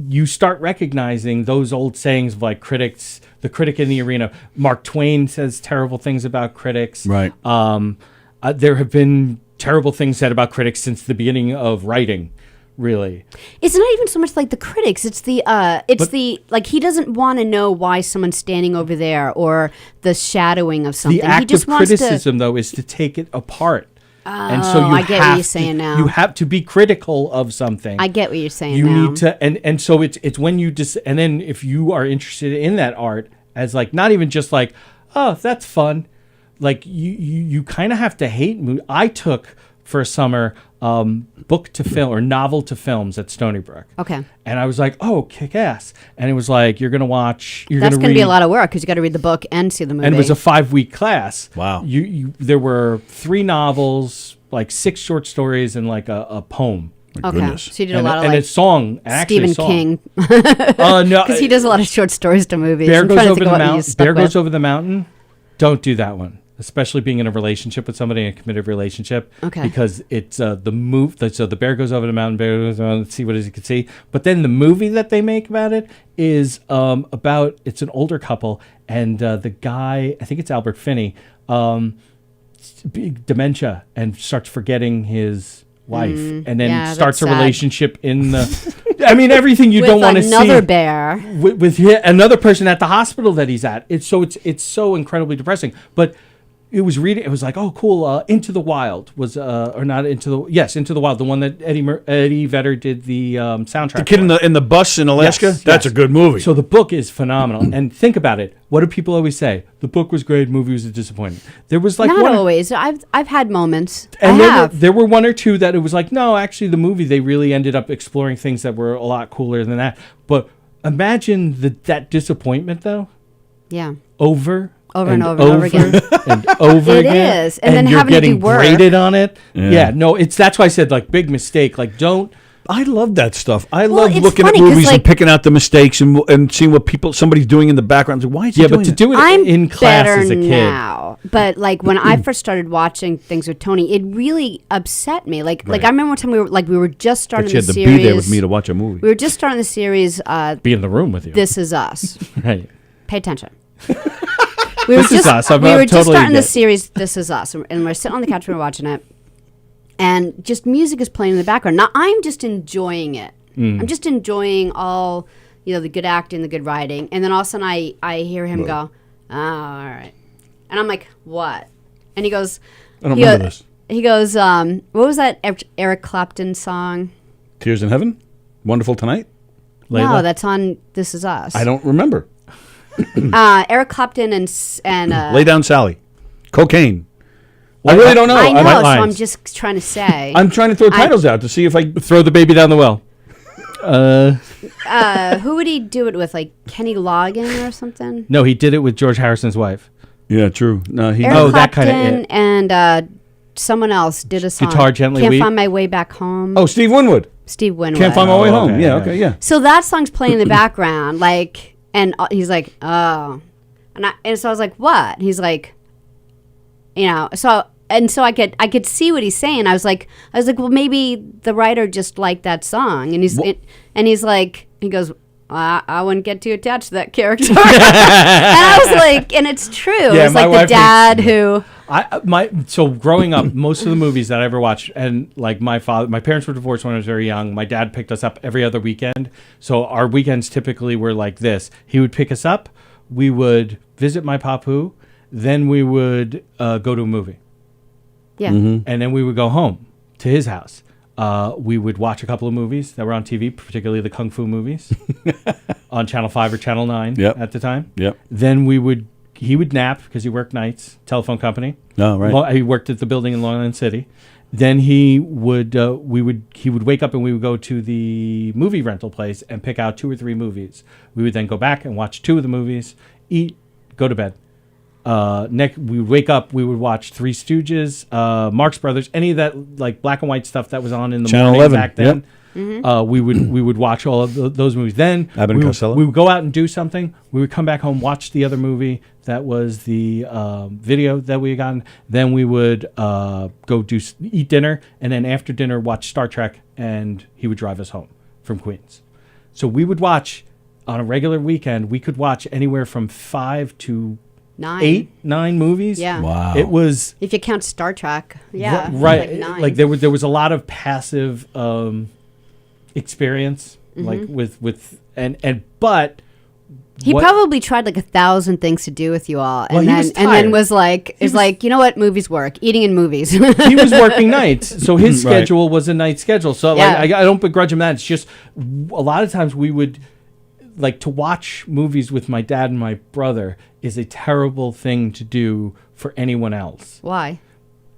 C: you start recognizing those old sayings of like critics, the critic in the arena. Mark Twain says terrible things about critics.
P: Right.
C: There have been terrible things said about critics since the beginning of writing, really.
D: It's not even so much like the critics. It's the like, he doesn't want to know why someone's standing over there or the shadowing of something.
C: The act
D: he just
C: of
D: wants
C: criticism, though, is to take it apart. And so
D: I get what you're saying now.
C: You have to be critical of something.
D: I get what you're saying
C: you
D: now.
C: need to, and so it's when you and then if you are interested in that art as like, not even just like, oh, that's fun. Like you kind of have to hate movies. I took for a summer book to film or novel to films at Stony Brook.
D: Okay.
C: And I was like, oh, kick ass. And it was like, you're going to watch,
D: That's going to be a lot of work because you got to read the book and see the movie.
C: And it was a 5-week class.
P: Wow.
C: There were 3 novels, like 6 short stories, and like a poem.
D: Okay.
P: Goodness.
D: So you did a lot of like
C: a song,
D: Stephen King.
C: No,
D: because he does a lot of short stories to movies.
C: Bear Goes Over the Mountain. Don't do that one. Especially being in a relationship with somebody, in a committed relationship.
D: Okay.
C: Because it's so the bear goes over the mountain, bear goes over, let's see what it is you can see. But then the movie that they make about it is about, it's an older couple, and the guy, I think it's Albert Finney, dementia, and starts forgetting his wife, and then starts a relationship in the... I mean, everything you don't want to see.
D: With another bear.
C: With another person at the hospital that he's at. It's so incredibly depressing. But it was like, oh, cool. Into the Wild was, or not Into the Wild, the one that Eddie Vedder did the soundtrack.
P: The kid in the bus in Alaska?
C: Yes,
P: That's a good movie.
C: So the book is phenomenal. And think about it. What do people always say? The book was great, movie was a disappointment. There was like
D: not always. I've had moments.
C: And there were 1 or 2 that it was like, no, actually the movie, they really ended up exploring things that were a lot cooler than that. But imagine that disappointment, though.
D: Yeah.
C: Over
D: over and over and over again.
C: and over
D: It
C: again.
D: is. And then
C: you're
D: having to
C: getting
D: do work.
C: graded on it.
P: Yeah.
C: No, that's why I said like big mistake. Like don't.
P: I love that stuff. I
D: Well,
P: love
D: it's
P: looking
D: funny
P: at
D: 'cause,
P: movies and
D: like-
P: picking out the mistakes and seeing what somebody's doing in the background. Like, why is he doing
C: but to
P: that?
C: do it
D: I'm
C: in class
D: better
C: as a kid.
D: now, but like when I first started watching things with Tony, it really upset me. Like
P: Right.
D: I remember one time we were just starting
P: But you
D: the
P: had to
D: series.
P: be there with me to watch a movie.
D: We were just starting the series.
C: Be in the room with you.
D: This Is Us.
C: Right.
D: Pay attention.
C: This Is Us. I'm
D: we were
C: totally
D: just starting the
C: get-
D: series. This Is Us, and we're sitting on the couch and we're watching it, and just music is playing in the background. Now I'm just enjoying it. I'm just enjoying all the good acting, the good writing, and then all of a sudden I hear him go, "Oh, all right," and I'm like, "What?" And he goes,
P: I don't remember this.
D: He goes, "What was that Eric Clapton song?"
P: Tears in Heaven? Wonderful Tonight?
D: No,
C: Layla?
D: that's on This Is Us.
P: I don't remember.
D: Eric Clapton and
P: Lay Down Sally. Cocaine. I really don't know.
D: I know,
C: White
D: so I'm
C: Lines.
D: just trying to say.
P: I'm trying to throw titles out to see if I
C: Throw the baby down the well.
D: Who would he do it with? Like Kenny Loggins or something?
C: No, he did it with George Harrison's wife.
P: Yeah, true. No, he.
D: Eric
C: Oh, that
D: Clapton
C: kinda it.
D: and someone else did a song.
C: Guitar Gently
D: Can't
C: Weep.
D: find my way back home.
P: Oh, Steve Winwood.
D: Steve Winwood.
P: Can't find my way
C: Oh,
P: home.
C: okay,
P: Yeah,
C: yeah.
P: okay, yeah.
D: So that song's playing in the background, like, and he's like, "Oh," and so I was like, "What?" He's like, so I could see what he's saying. I was like, well, maybe the writer just liked that song, and he goes, I wouldn't get too attached to that character. And I was like, and it's true.
C: Yeah,
D: it's
C: my
D: like the
C: wife
D: dad who.
C: So growing up, most of the movies that I ever watched, and like my parents were divorced when I was very young. My dad picked us up every other weekend. So our weekends typically were like this. He would pick us up. We would visit my papu. Then we would go to a movie.
D: Yeah.
C: And then we would go home to his house. We would watch a couple of movies that were on TV, particularly the Kung Fu movies on Channel 5 or Channel 9 at the time.
P: Yep.
C: Then he would nap because he worked nights, telephone company.
P: Oh, right.
C: He worked at the building in Long Island City. Then he would wake up and we would go to the movie rental place and pick out 2 or 3 movies. We would then go back and watch 2 of the movies, eat, go to bed. We would wake up, we would watch Three Stooges, Marx Brothers, any of that like black and white stuff that was on in the
P: Channel
C: morning
P: 11,
C: back then.
D: Mm-hmm.
C: We would watch all of those movies. Then
P: Abbott and Costello?
C: we would go out and do something. We would come back home, watch the other movie that was the video that we had gotten. Then we would go eat dinner, and then after dinner watch Star Trek, and he would drive us home from Queens. So we would watch on a regular weekend. We could watch anywhere from 5 to 9 movies.
D: Yeah.
P: Wow.
C: It was
D: If you count Star Trek. Yeah.
C: right.
D: Like 9.
C: Like there was a lot of passive experience,
D: Mm-hmm.
C: like with but
D: He
C: what-
D: probably tried like 1,000 things to do with you all,
C: Well,
D: and
C: he
D: then
C: was
D: and then
C: tired.
D: was like, you know what, movies work, eating in movies.
C: he was working nights, so his
P: Right.
C: schedule was a night schedule. So
D: Yeah.
C: like, I don't begrudge him that. It's just a lot of times we would like to watch movies with my dad and my brother is a terrible thing to do for anyone else,
D: Why?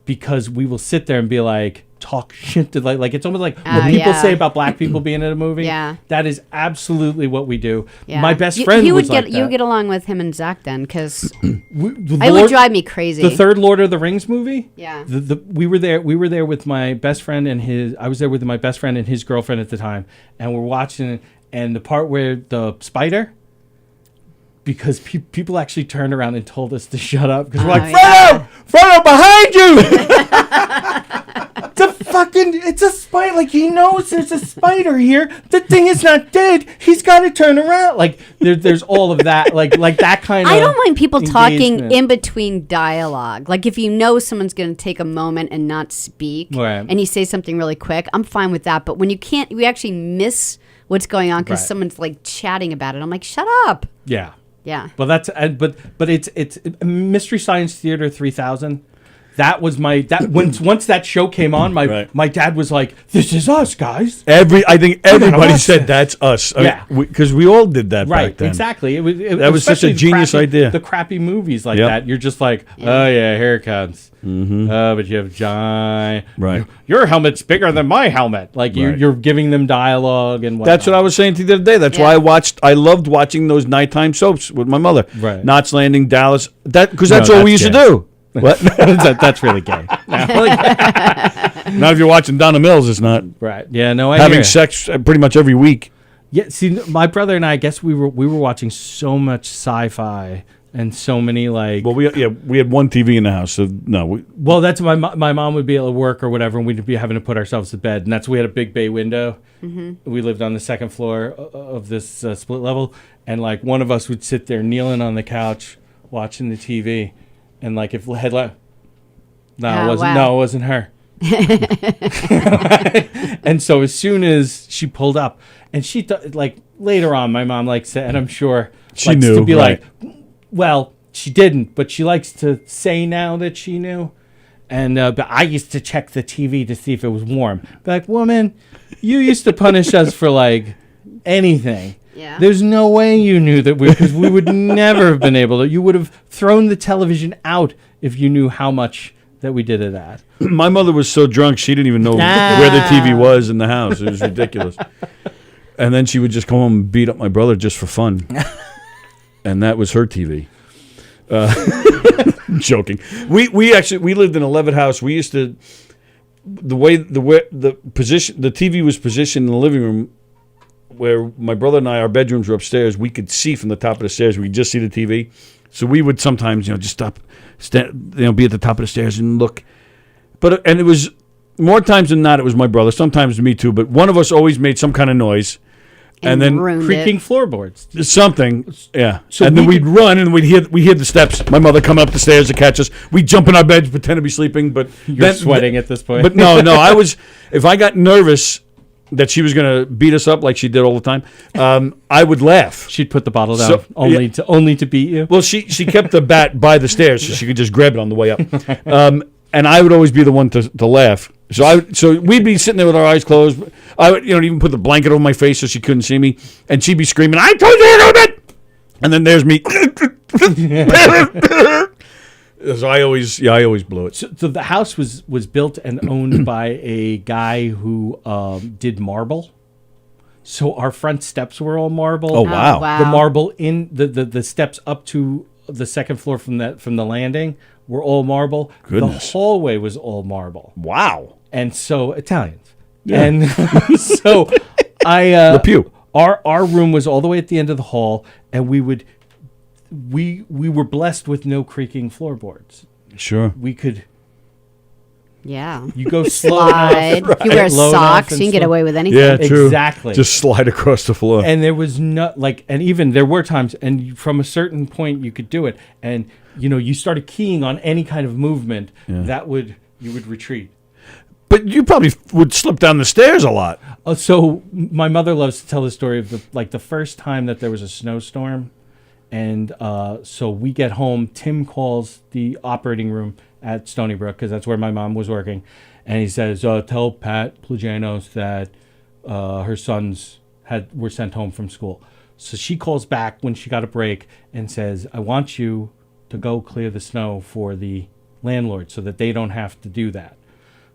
C: because we will sit there and be like talk shit to like it's almost like
D: Oh,
C: what people
D: yeah.
C: say about black people being in a movie.
D: Yeah.
C: That is absolutely what we do.
D: Yeah.
C: My best friend
D: you
C: was
D: would
C: like
D: get
C: that.
D: you would get along with him and Zach then, because
C: The
D: it would drive me crazy.
C: The third Lord of the Rings movie.
D: Yeah.
C: We were there with my best friend and I was there with my best friend and his girlfriend at the time, and we're watching it, and the part where the spider, because people actually turned around and told us to shut up because we're like,
D: yeah.
C: Frodo, behind you. It's a spider. Like, he knows there's a spider here. The thing is not dead. He's got to turn around. Like there's all of that. Like that kind of.
D: I don't mind people talking
C: engagement.
D: in between dialogue. Like if you know someone's going to take a moment and not speak,
C: Right.
D: and you say something really quick, I'm fine with that. But when you actually miss what's going on because
C: Right.
D: someone's like chatting about it, I'm like, shut up.
C: Yeah.
D: Yeah.
C: Well, that's but it's Mystery Science Theater 3000. That was once that show came on, my dad was like, "This is us, guys."
P: I think everybody said that's us.
C: Yeah,
P: because we all did that
C: right.
P: back then.
C: Exactly.
P: That was such a genius idea.
C: The crappy movies like
P: Yep.
C: that, you're just like, oh yeah, here it comes.
P: Mm-hmm.
C: But you have giant.
P: Right.
C: Your helmet's bigger than my helmet. Like you're giving them dialogue and whatnot.
P: That's what I was saying to you the other day. That's why I loved watching those nighttime soaps with my mother.
C: Right.
P: Knots Landing, Dallas. Because that's all we used to do. What?
C: That's really gay.
P: Not if you're watching Donna Mills, it's not.
C: Right. Yeah, no, I
P: having
C: hear.
P: sex pretty much every week.
C: Yeah, see, my brother and I guess we were watching so much sci-fi and so many like.
P: Well, we had one TV in the house, so no.
C: Well, that's my mom would be able to work or whatever, and we'd be having to put ourselves to bed, and that's we had a big bay window.
D: Mm-hmm.
C: We lived on the second floor of this split level, and like one of us would sit there kneeling on the couch watching the TV, and like if headlight. No, it wasn't her. And so as soon as she pulled up, and she like later on, my mom like said, and I'm sure
P: she
C: likes
P: knew
C: to be
P: right.
C: like, well, she didn't, but she likes to say now that she knew. And but I used to check the TV to see if it was warm. Be like, woman, you used to punish us for like anything.
D: Yeah.
C: There's no way you knew that because we would never have been able to. You would have thrown the television out if you knew how much that we did of that.
P: My mother was so drunk she didn't even know where the TV was in the house. It was ridiculous. And then she would just come home and beat up my brother just for fun. And that was her TV. Joking. We lived in a Levitt house. We used to the TV was positioned in the living room where my brother and I, our bedrooms were upstairs. We could see from the top of the stairs. We could just see the TV. So we would sometimes, just be at the top of the stairs and look. And it was more times than not, it was my brother. Sometimes me too. But one of us always made some kind of noise. And then
C: creaking floorboards.
P: Something, yeah.
C: So
P: and then we'd run and we'd hear the steps. My mother coming up the stairs to catch us. We'd jump in our beds, pretend to be sleeping, but
C: You're sweating at this point.
P: But no, if I got nervous that she was going to beat us up like she did all the time, I would laugh.
C: She'd put the bottle down only to beat you.
P: Well, she kept the bat by the stairs so she could just grab it on the way up. And I would always be the one to laugh. So we'd be sitting there with our eyes closed. I would even put the blanket over my face so she couldn't see me, and she'd be screaming, "I told you to go to bed!" And then there's me. So I always blew it.
C: So the house was built and owned by a guy who did marble. So our front steps were all marble.
P: Oh wow!
C: The marble in the steps up to the second floor from the landing were all marble.
P: Goodness.
C: The hallway was all marble.
P: Wow.
C: And so Italians.
P: Yeah.
C: And so our room was all the way at the end of the hall, and we were blessed with no creaking floorboards.
P: Sure.
C: We could.
D: Yeah.
C: You go slow
D: slide.
C: enough,
D: If you wear
C: low
D: socks,
C: enough
D: you can get
C: slow.
D: away with anything.
P: Yeah, true.
C: Exactly.
P: Just slide across the floor.
C: And there was and even there were times, and from a certain point you could do it, and you started keying on any kind of movement you would retreat.
P: But you probably would slip down the stairs a lot.
C: So my mother loves to tell the story of the first time that there was a snowstorm, and so we get home. Tim calls the operating room at Stony Brook because that's where my mom was working, and he says, "Tell Pat Plagianos that her sons were sent home from school." So she calls back when she got a break and says, "I want you to go clear the snow for the landlord so that they don't have to do that."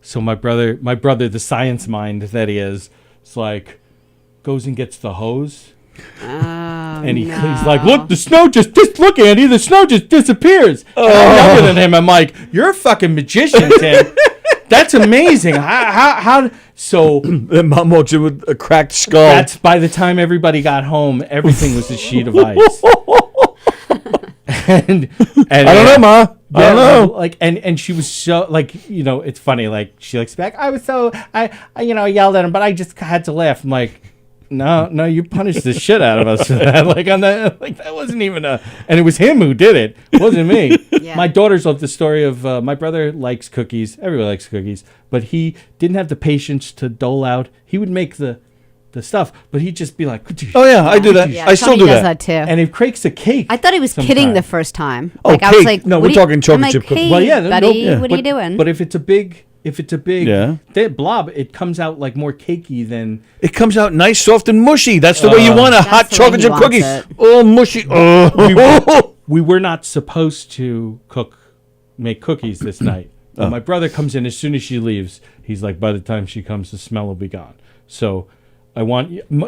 C: So my brother, the science mind that he is, like goes and gets the hose. And he's like, "Look, the snow just look, Andy, the snow just disappears." And I'm younger than him. I'm like, "You're a fucking magician, Tim. That's amazing. How?" So
P: then Mom walks in with a cracked skull.
C: That's by the time everybody got home, everything was a sheet of ice. and
P: I don't know, Ma. I don't know.
C: Like, and she was so it's funny. Like she likes back. I was so I yelled at him, but I just had to laugh. I'm like, no, you punished the shit out of us for that. That wasn't even and it was him who did it. It wasn't me.
D: Yeah.
C: My daughters love the story of my brother likes cookies. Everybody likes cookies, but he didn't have the patience to dole out. He would make the the stuff, but he'd just be like,
P: oh yeah, I do that. I still
D: Tony
P: do
D: does
P: that.
D: too.
C: And he breaks a cake.
D: I thought he was kidding
C: sometimes.
D: the first time.
P: Oh,
D: like I was
P: cake.
D: like,
P: No,
D: what
P: we're
D: do
P: talking chocolate
D: I'm like,
P: chip cookies.
D: Hey,
C: Well, yeah,
D: buddy,
C: yeah.
D: what are you doing?
C: But if it's a big blob, it comes out like more cakey than.
P: It comes out nice, soft, and mushy. That's the way you want a hot
D: the way
P: chocolate
D: he
P: chip
D: wants
P: cookie.
D: it.
P: Oh, mushy. Oh.
C: We were not supposed to make cookies this night. My brother comes in as soon as she leaves. He's like, by the time she comes, the smell will be gone. So it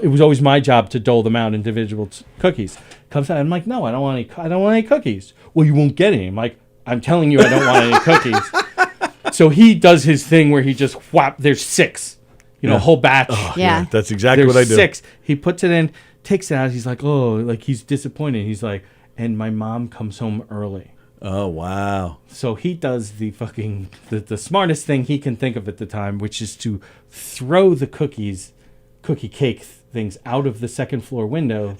C: was always my job to dole them out individual cookies. Comes out, I'm like, no, I don't want any cookies. Well, you won't get any. I'm like, I'm telling you, I don't want any cookies. So he does his thing where he just there's 6, whole batch.
P: Oh, yeah, that's exactly what I do.
C: 6. He puts it in, takes it out. He's like, oh, like he's disappointed. He's like, and my mom comes home early.
P: Oh, wow.
C: So he does the fucking the smartest thing he can think of at the time, which is to throw the cookie cake things out of the second floor window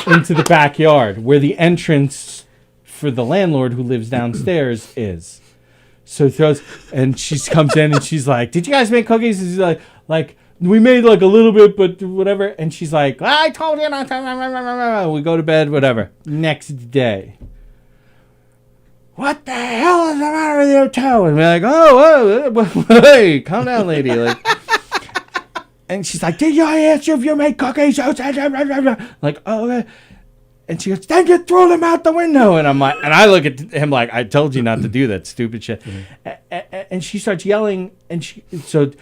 C: into the backyard where the entrance for the landlord who lives downstairs is. So he throws, and she comes in and she's like, did you guys make cookies? And he's like, we made like a little bit, but whatever. And she's like, I told you not to. We go to bed, whatever. Next day. What the hell is the matter with your toe? And we're like, oh, hey, calm down, lady. Like, and she's like, did I ask you if you made cookies? Like, oh, okay. And she goes, then you throw them out the window. And I'm like, and I look at him like, I told you not to do that stupid shit. And she starts yelling, and she starts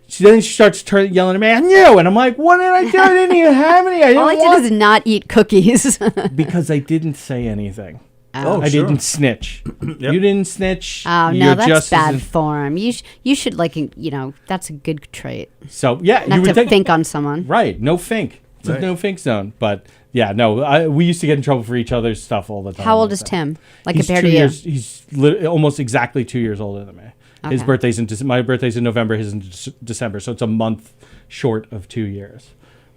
C: yelling at me, I knew. And I'm like, what did I do? I didn't even have any.
D: All I did is not eat cookies.
C: Because I didn't say anything.
D: Oh,
C: I didn't snitch. You didn't snitch.
D: Oh,
C: You're
D: no, that's
C: just
D: bad form. You should, like, that's a good trait.
C: So, yeah.
D: Not to think on someone.
C: Right. No think. It's a no think zone. But, yeah, no. We used to get in trouble for each other's stuff all the time.
D: How old is Tim? Like,
C: he's
D: compared
C: 2
D: to you?
C: years. He's almost exactly 2 years older than me.
D: Okay.
C: His birthday's my birthday's in November. His in December. So it's a month short of 2 years.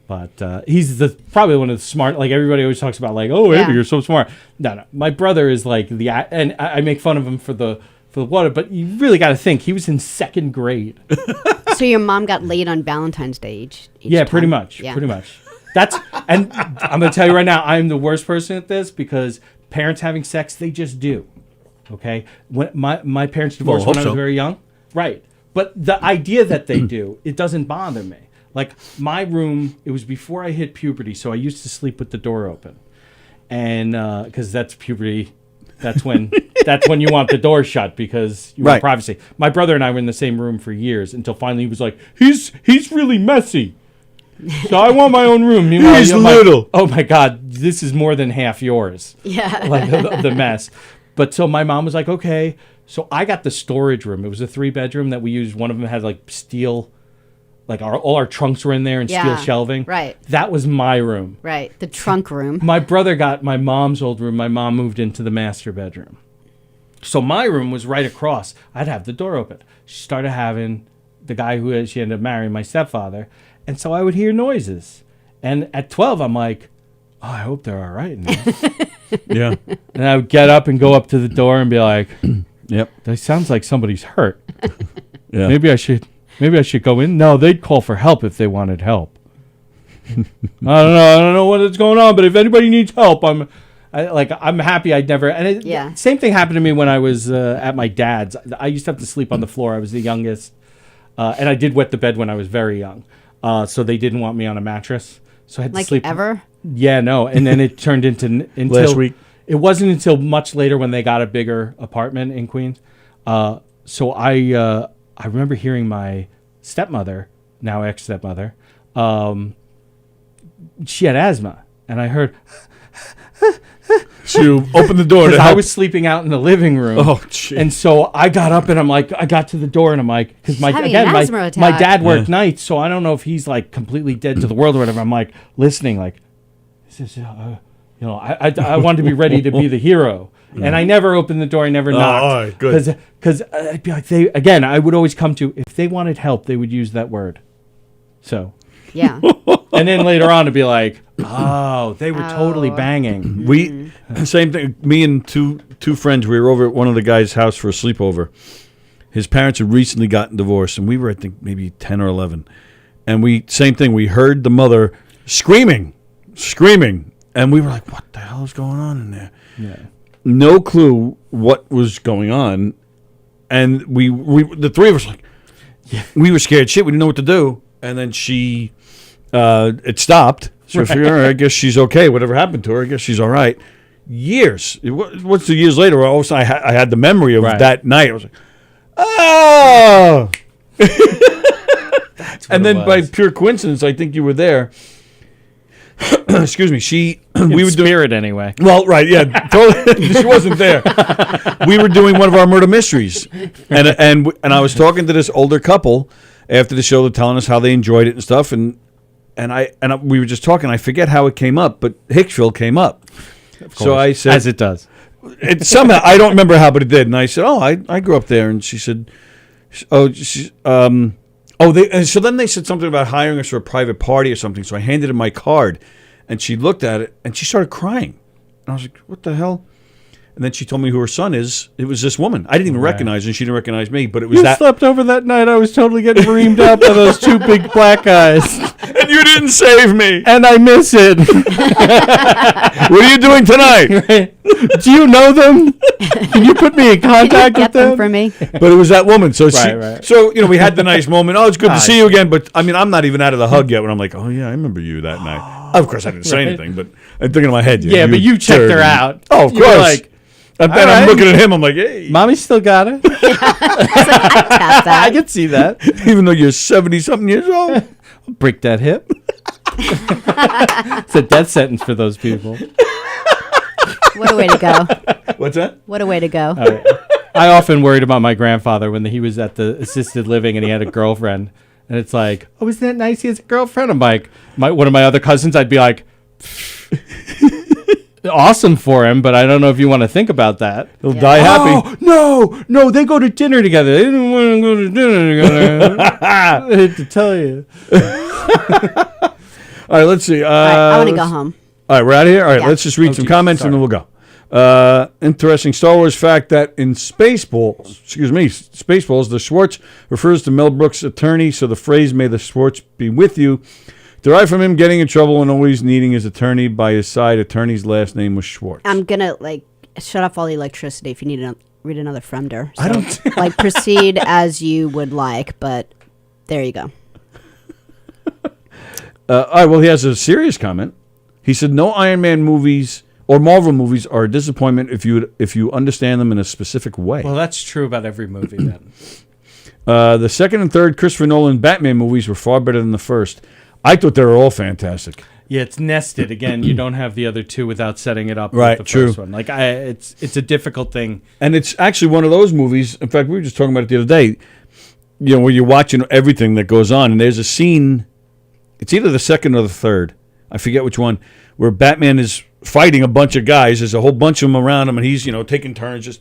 C: But he's probably one of the smart. Like everybody always talks about, like, oh, Avery, you're so smart. No. My brother is like and I make fun of him for the water. But you really got to think he was in 2nd grade.
D: So your mom got laid on Valentine's Day each
C: Yeah,
D: time.
C: pretty much.
D: Yeah.
C: Pretty much. And I'm gonna tell you right now, I'm the worst person at this because parents having sex, they just do. Okay, when my parents divorced when I was very young, right? But the idea that they do, it doesn't bother me. Like my room, it was before I hit puberty, so I used to sleep with the door open, and because that's puberty, that's when you want the door shut because you want privacy. My brother and I were in the same room for years until finally he was like, he's really messy, so I want my own room. Meanwhile,
P: he's little.
C: Like, oh my God, this is more than half yours.
D: Yeah,
C: like the mess. But so my mom was like, okay. So I got the storage room. It was a 3-bedroom that we used. One of them had like steel, like all our trunks were in there and steel shelving.
D: Right.
C: That was my room.
D: Right. The trunk room.
C: My brother got my mom's old room. My mom moved into the master bedroom. So my room was right across. I'd have the door open. She started having the guy who she ended up marrying, my stepfather. And so I would hear noises. And at 12, I'm like, oh, I hope they're all right in this.
P: Yeah.
C: And I would get up and go up to the door and be like,
P: yep,
C: that sounds like somebody's hurt.
P: Yeah.
C: Maybe I should go in. No, they'd call for help if they wanted help. I don't know what's going on, but if anybody needs help, I'm happy I'd never. And same thing happened to me when I was at my dad's. I used to have to sleep on the floor. I was the youngest, and I did wet the bed when I was very young. So they didn't want me on a mattress. So I had to sleep.
D: Ever?
C: Yeah, no. And then it turned into
P: last week.
C: It wasn't until much later when they got a bigger apartment in Queens. So I remember hearing my stepmother, now ex-stepmother, she had asthma, and I heard.
P: So you opened the door.
C: I was sleeping out in the living room.
P: Oh, gee.
C: And so I got up and I'm like, I got to the door and I'm like, because my dad worked nights, so I don't know if he's like completely dead to the world or whatever. I'm like listening, like, this is, I wanted to be ready to be the hero. And I never opened the door. I never knocked.
P: All right, good.
C: Because I'd be like, I would always come to, if they wanted help, they would use that word. So.
D: Yeah.
C: And then later on to be like, oh, they were totally banging.
P: Same thing. Me and two friends, we were over at one of the guys' house for a sleepover. His parents had recently gotten divorced, and we were, I think, maybe 10 or 11. and same thing. We heard the mother screaming, and we were like, "What the hell is going on in there?"
C: Yeah.
P: No clue what was going on, and we the three of us like, we were scared shit. We didn't know what to do, and then it stopped. So I figured, all right, I guess she's okay. Whatever happened to her, I guess she's all right. Years. What's the years later? All of a sudden, I had the memory of that night. I was like, oh. And then by pure coincidence, I think you were there. Excuse me. We were
C: spirit anyway.
P: Well, right, yeah, totally. She wasn't there. We were doing one of our murder mysteries, and I was talking to this older couple after the show, they're telling us how they enjoyed it and stuff, and we were just talking. I forget how it came up, but Hicksville came up. So I said,
C: as it does.
P: It somehow I don't remember how, but it did. And I said, "Oh, I grew up there." And she said, and so then they said something about hiring us for a private party or something. So I handed her my card, and she looked at it and she started crying. And I was like, "What the hell?" And then she told me who her son is. It was this woman. I didn't even recognize her, and she didn't recognize me. But it was
C: You slept over that night. I was totally getting reamed up by those two big black guys.
P: And you didn't save me.
C: And I miss it.
P: What are you doing tonight?
C: Right. Do you know them? Can you put me in contact with them?
D: For me?
P: But it was that woman. So
C: Right.
P: so we had the nice moment. Oh, it's good to see you again. But I mean, I'm not even out of the hug yet when I'm like, oh yeah, I remember you that night. Of course, I didn't say anything, but I'm thinking in my head.
C: Yeah, but you checked her out.
P: Oh, of
C: You were
P: course.
C: like,
P: And then I'm looking at him. I'm like, hey,
C: Mommy still got it. I can see that.
P: Even though you're 70-something years old,
C: break that hip. It's a death sentence for those people.
D: What a way to go.
P: What's that?
D: What a way to go.
C: I often worried about my grandfather when he was at the assisted living and he had a girlfriend. And it's like, oh, isn't that nice? He has a girlfriend. I'm like, one of my other cousins, I'd be like, awesome for him, but I don't know if you want to think about that.
P: He'll die happy.
C: Oh, no, they go to dinner together. They didn't want to go to dinner together. I hate to tell you.
P: All right, let's see.
D: I want to go home.
P: All right, we're out of here. All right,
D: Yeah.
P: let's just read some comments and then we'll go. Interesting Star Wars fact that in Spaceballs, the Schwartz refers to Mel Brooks' attorney, so the phrase "May the Schwartz be with you" derived from him getting in trouble and always needing his attorney by his side. Attorney's last name was Schwartz.
D: I'm going to shut off all the electricity if you need to read another Fremder. So,
P: I don't
D: proceed as you would like, but there you go.
P: All right, well, he has a serious comment. He said, "No Iron Man movies or Marvel movies are a disappointment if you understand them in a specific way."
C: Well, that's true about every movie then.
P: The second and third Christopher Nolan Batman movies were far better than the first. I thought they were all fantastic.
C: Yeah, it's nested. Again, you don't have the other two without setting it up
P: Right,
C: with the
P: true.
C: first one. It's a difficult thing.
P: And it's actually one of those movies. In fact, we were just talking about it the other day. Where you're watching everything that goes on, and there's a scene. It's either the second or the third. I forget which one. Where Batman is fighting a bunch of guys. There's a whole bunch of them around him, and he's taking turns.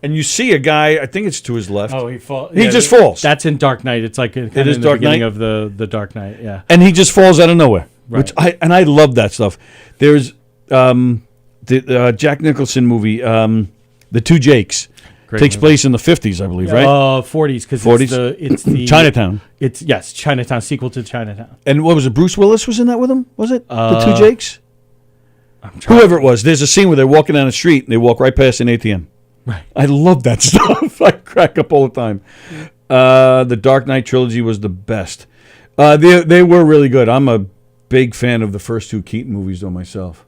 P: And you see a guy. I think it's to his left.
C: Oh, he falls.
P: He just falls.
C: That's in Dark Knight. It's like
P: It is
C: in
P: Dark
C: the beginning
P: Knight?
C: of the Dark Knight. Yeah.
P: And he just falls out of nowhere.
C: Right.
P: I love that stuff. There's the Jack Nicholson movie, The Two Jakes.
C: Great
P: Takes
C: movie.
P: place in the 50s, I believe, right?
C: 40s, because
P: 40s?
C: it's the
P: Chinatown.
C: It's Chinatown, sequel to Chinatown.
P: And what was it? Bruce Willis was in that with him? Was it The Two Jakes?
C: I'm trying.
P: Whoever it was. There's a scene where they're walking down the street and they walk right past an ATM.
C: Right.
P: I love that stuff. I crack up all the time. The Dark Knight trilogy was the best. They were really good. I'm a big fan of the first two Keaton movies, though, myself.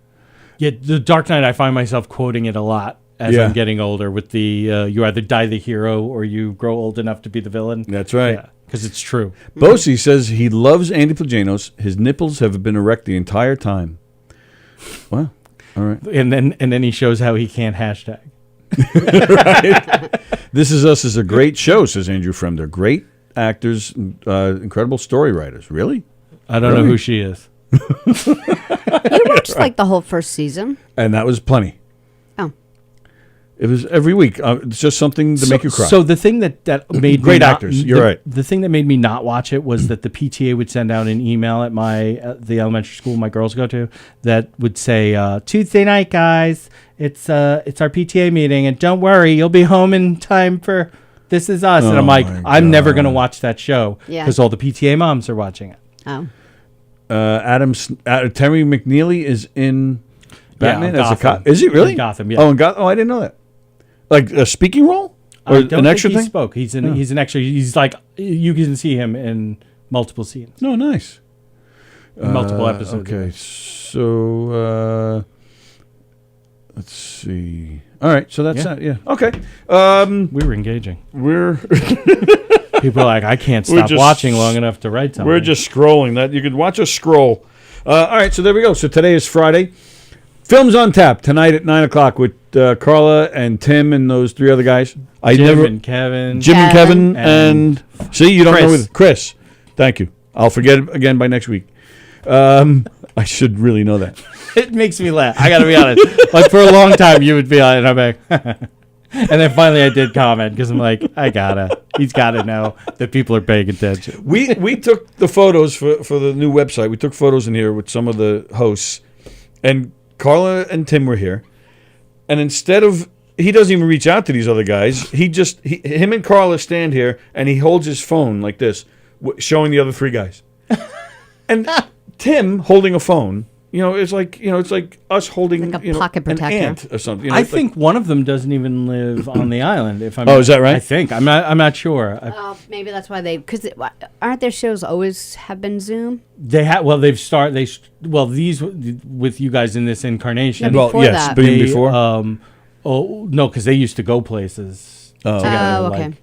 C: Yeah, the Dark Knight, I find myself quoting it a lot as I'm getting older with the you either die the hero or you grow old enough to be the villain.
P: That's right.
C: Yeah, because it's true.
P: Bosey says he loves Andy Plagianos. His nipples have been erect the entire time. Wow. All right.
C: And then he shows how he can't hashtag.
P: Right. This Is Us is a great show, says Andrew Fremder. Great actors, incredible story writers. Really?
C: I don't know who she is.
D: You watched the whole first season.
P: And that was plenty.
D: Oh.
P: It was every week. It's just something to make you cry.
C: So the thing that made
P: great
C: me not-
P: actors. You're right.
C: The thing that made me not watch it was that the PTA would send out an email at the elementary school my girls go to that would say Tuesday night, guys. It's our PTA meeting, and don't worry, you'll be home in time for This Is Us. And I'm like, I'm never gonna watch that show
D: Yeah.
C: because all the PTA moms are watching it.
D: Oh.
P: Terry McNeely is in Batman as a
C: Gotham.
P: cop. Is he really?
C: In Gotham, yeah.
P: Oh, in Gotham. Oh, I didn't know that. Like a speaking role or
C: I don't
P: an extra
C: think he
P: thing?
C: spoke. He's an extra. He's like, you can see him in multiple scenes.
P: Oh, nice.
C: In multiple episodes.
P: Okay, so let's see. All right, so that's okay.
C: We were engaging.
P: We're
C: people are like, I can't
P: We're
C: stop
P: just-
C: watching long enough to write something.
P: We're just scrolling. That you could watch us scroll. All right, so there we go. So today is Friday. Films on tap tonight at 9:00 with Carla and Tim and those three other guys.
C: Jim and Kevin.
P: Jim and Kevin and see, you don't know
C: Chris.
P: Chris. Thank you. I'll forget it again by next week. I should really know that.
C: It makes me laugh. I got to be honest. Like for a long time, you would be like, and I'm like, and then finally I did comment because I'm like, he's gotta know that people are paying attention.
P: We took the photos for the new website. We took photos in here with some of the hosts, and Carla and Tim were here. And instead of, he doesn't even reach out to these other guys. Him and Carla stand here, and he holds his phone like this, showing the other three guys. And Tim holding a phone, it's like us holding
D: like a pocket
P: an
D: protector
P: ant or something.
C: I think one of them doesn't even live on the island. If I'm
P: is that right?
C: I think I'm not sure.
D: Maybe that's why because aren't their shows always have been Zoom?
C: They have. Well, these with you guys in this incarnation.
D: Yeah, before that.
P: Before.
C: No, because they used to go places. Together,
D: okay.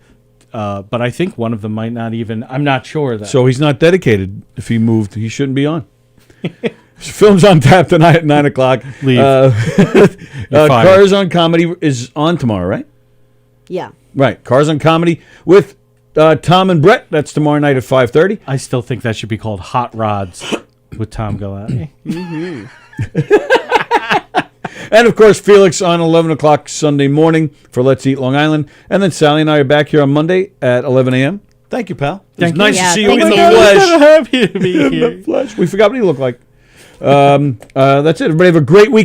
C: But I think one of them might not even. I'm not sure.
P: So he's not dedicated. If he moved, he shouldn't be on. Films on tap tonight at 9:00.
C: Leave.
P: Cars on Comedy is on tomorrow, right?
D: Yeah.
P: Right. Cars on Comedy with Tom and Brett. That's tomorrow night at 5:30.
C: I still think that should be called Hot Rods with Tom Galati.
P: And of course, Felix on 11:00 Sunday morning for Let's Eat Long Island. And then Sallie and I are back here on Monday at 11 a.m. Thank you, pal. It's nice to see you in the flesh.
C: So happy to be here.
P: In the flesh. We forgot what he looked like. That's it. Everybody have a great week.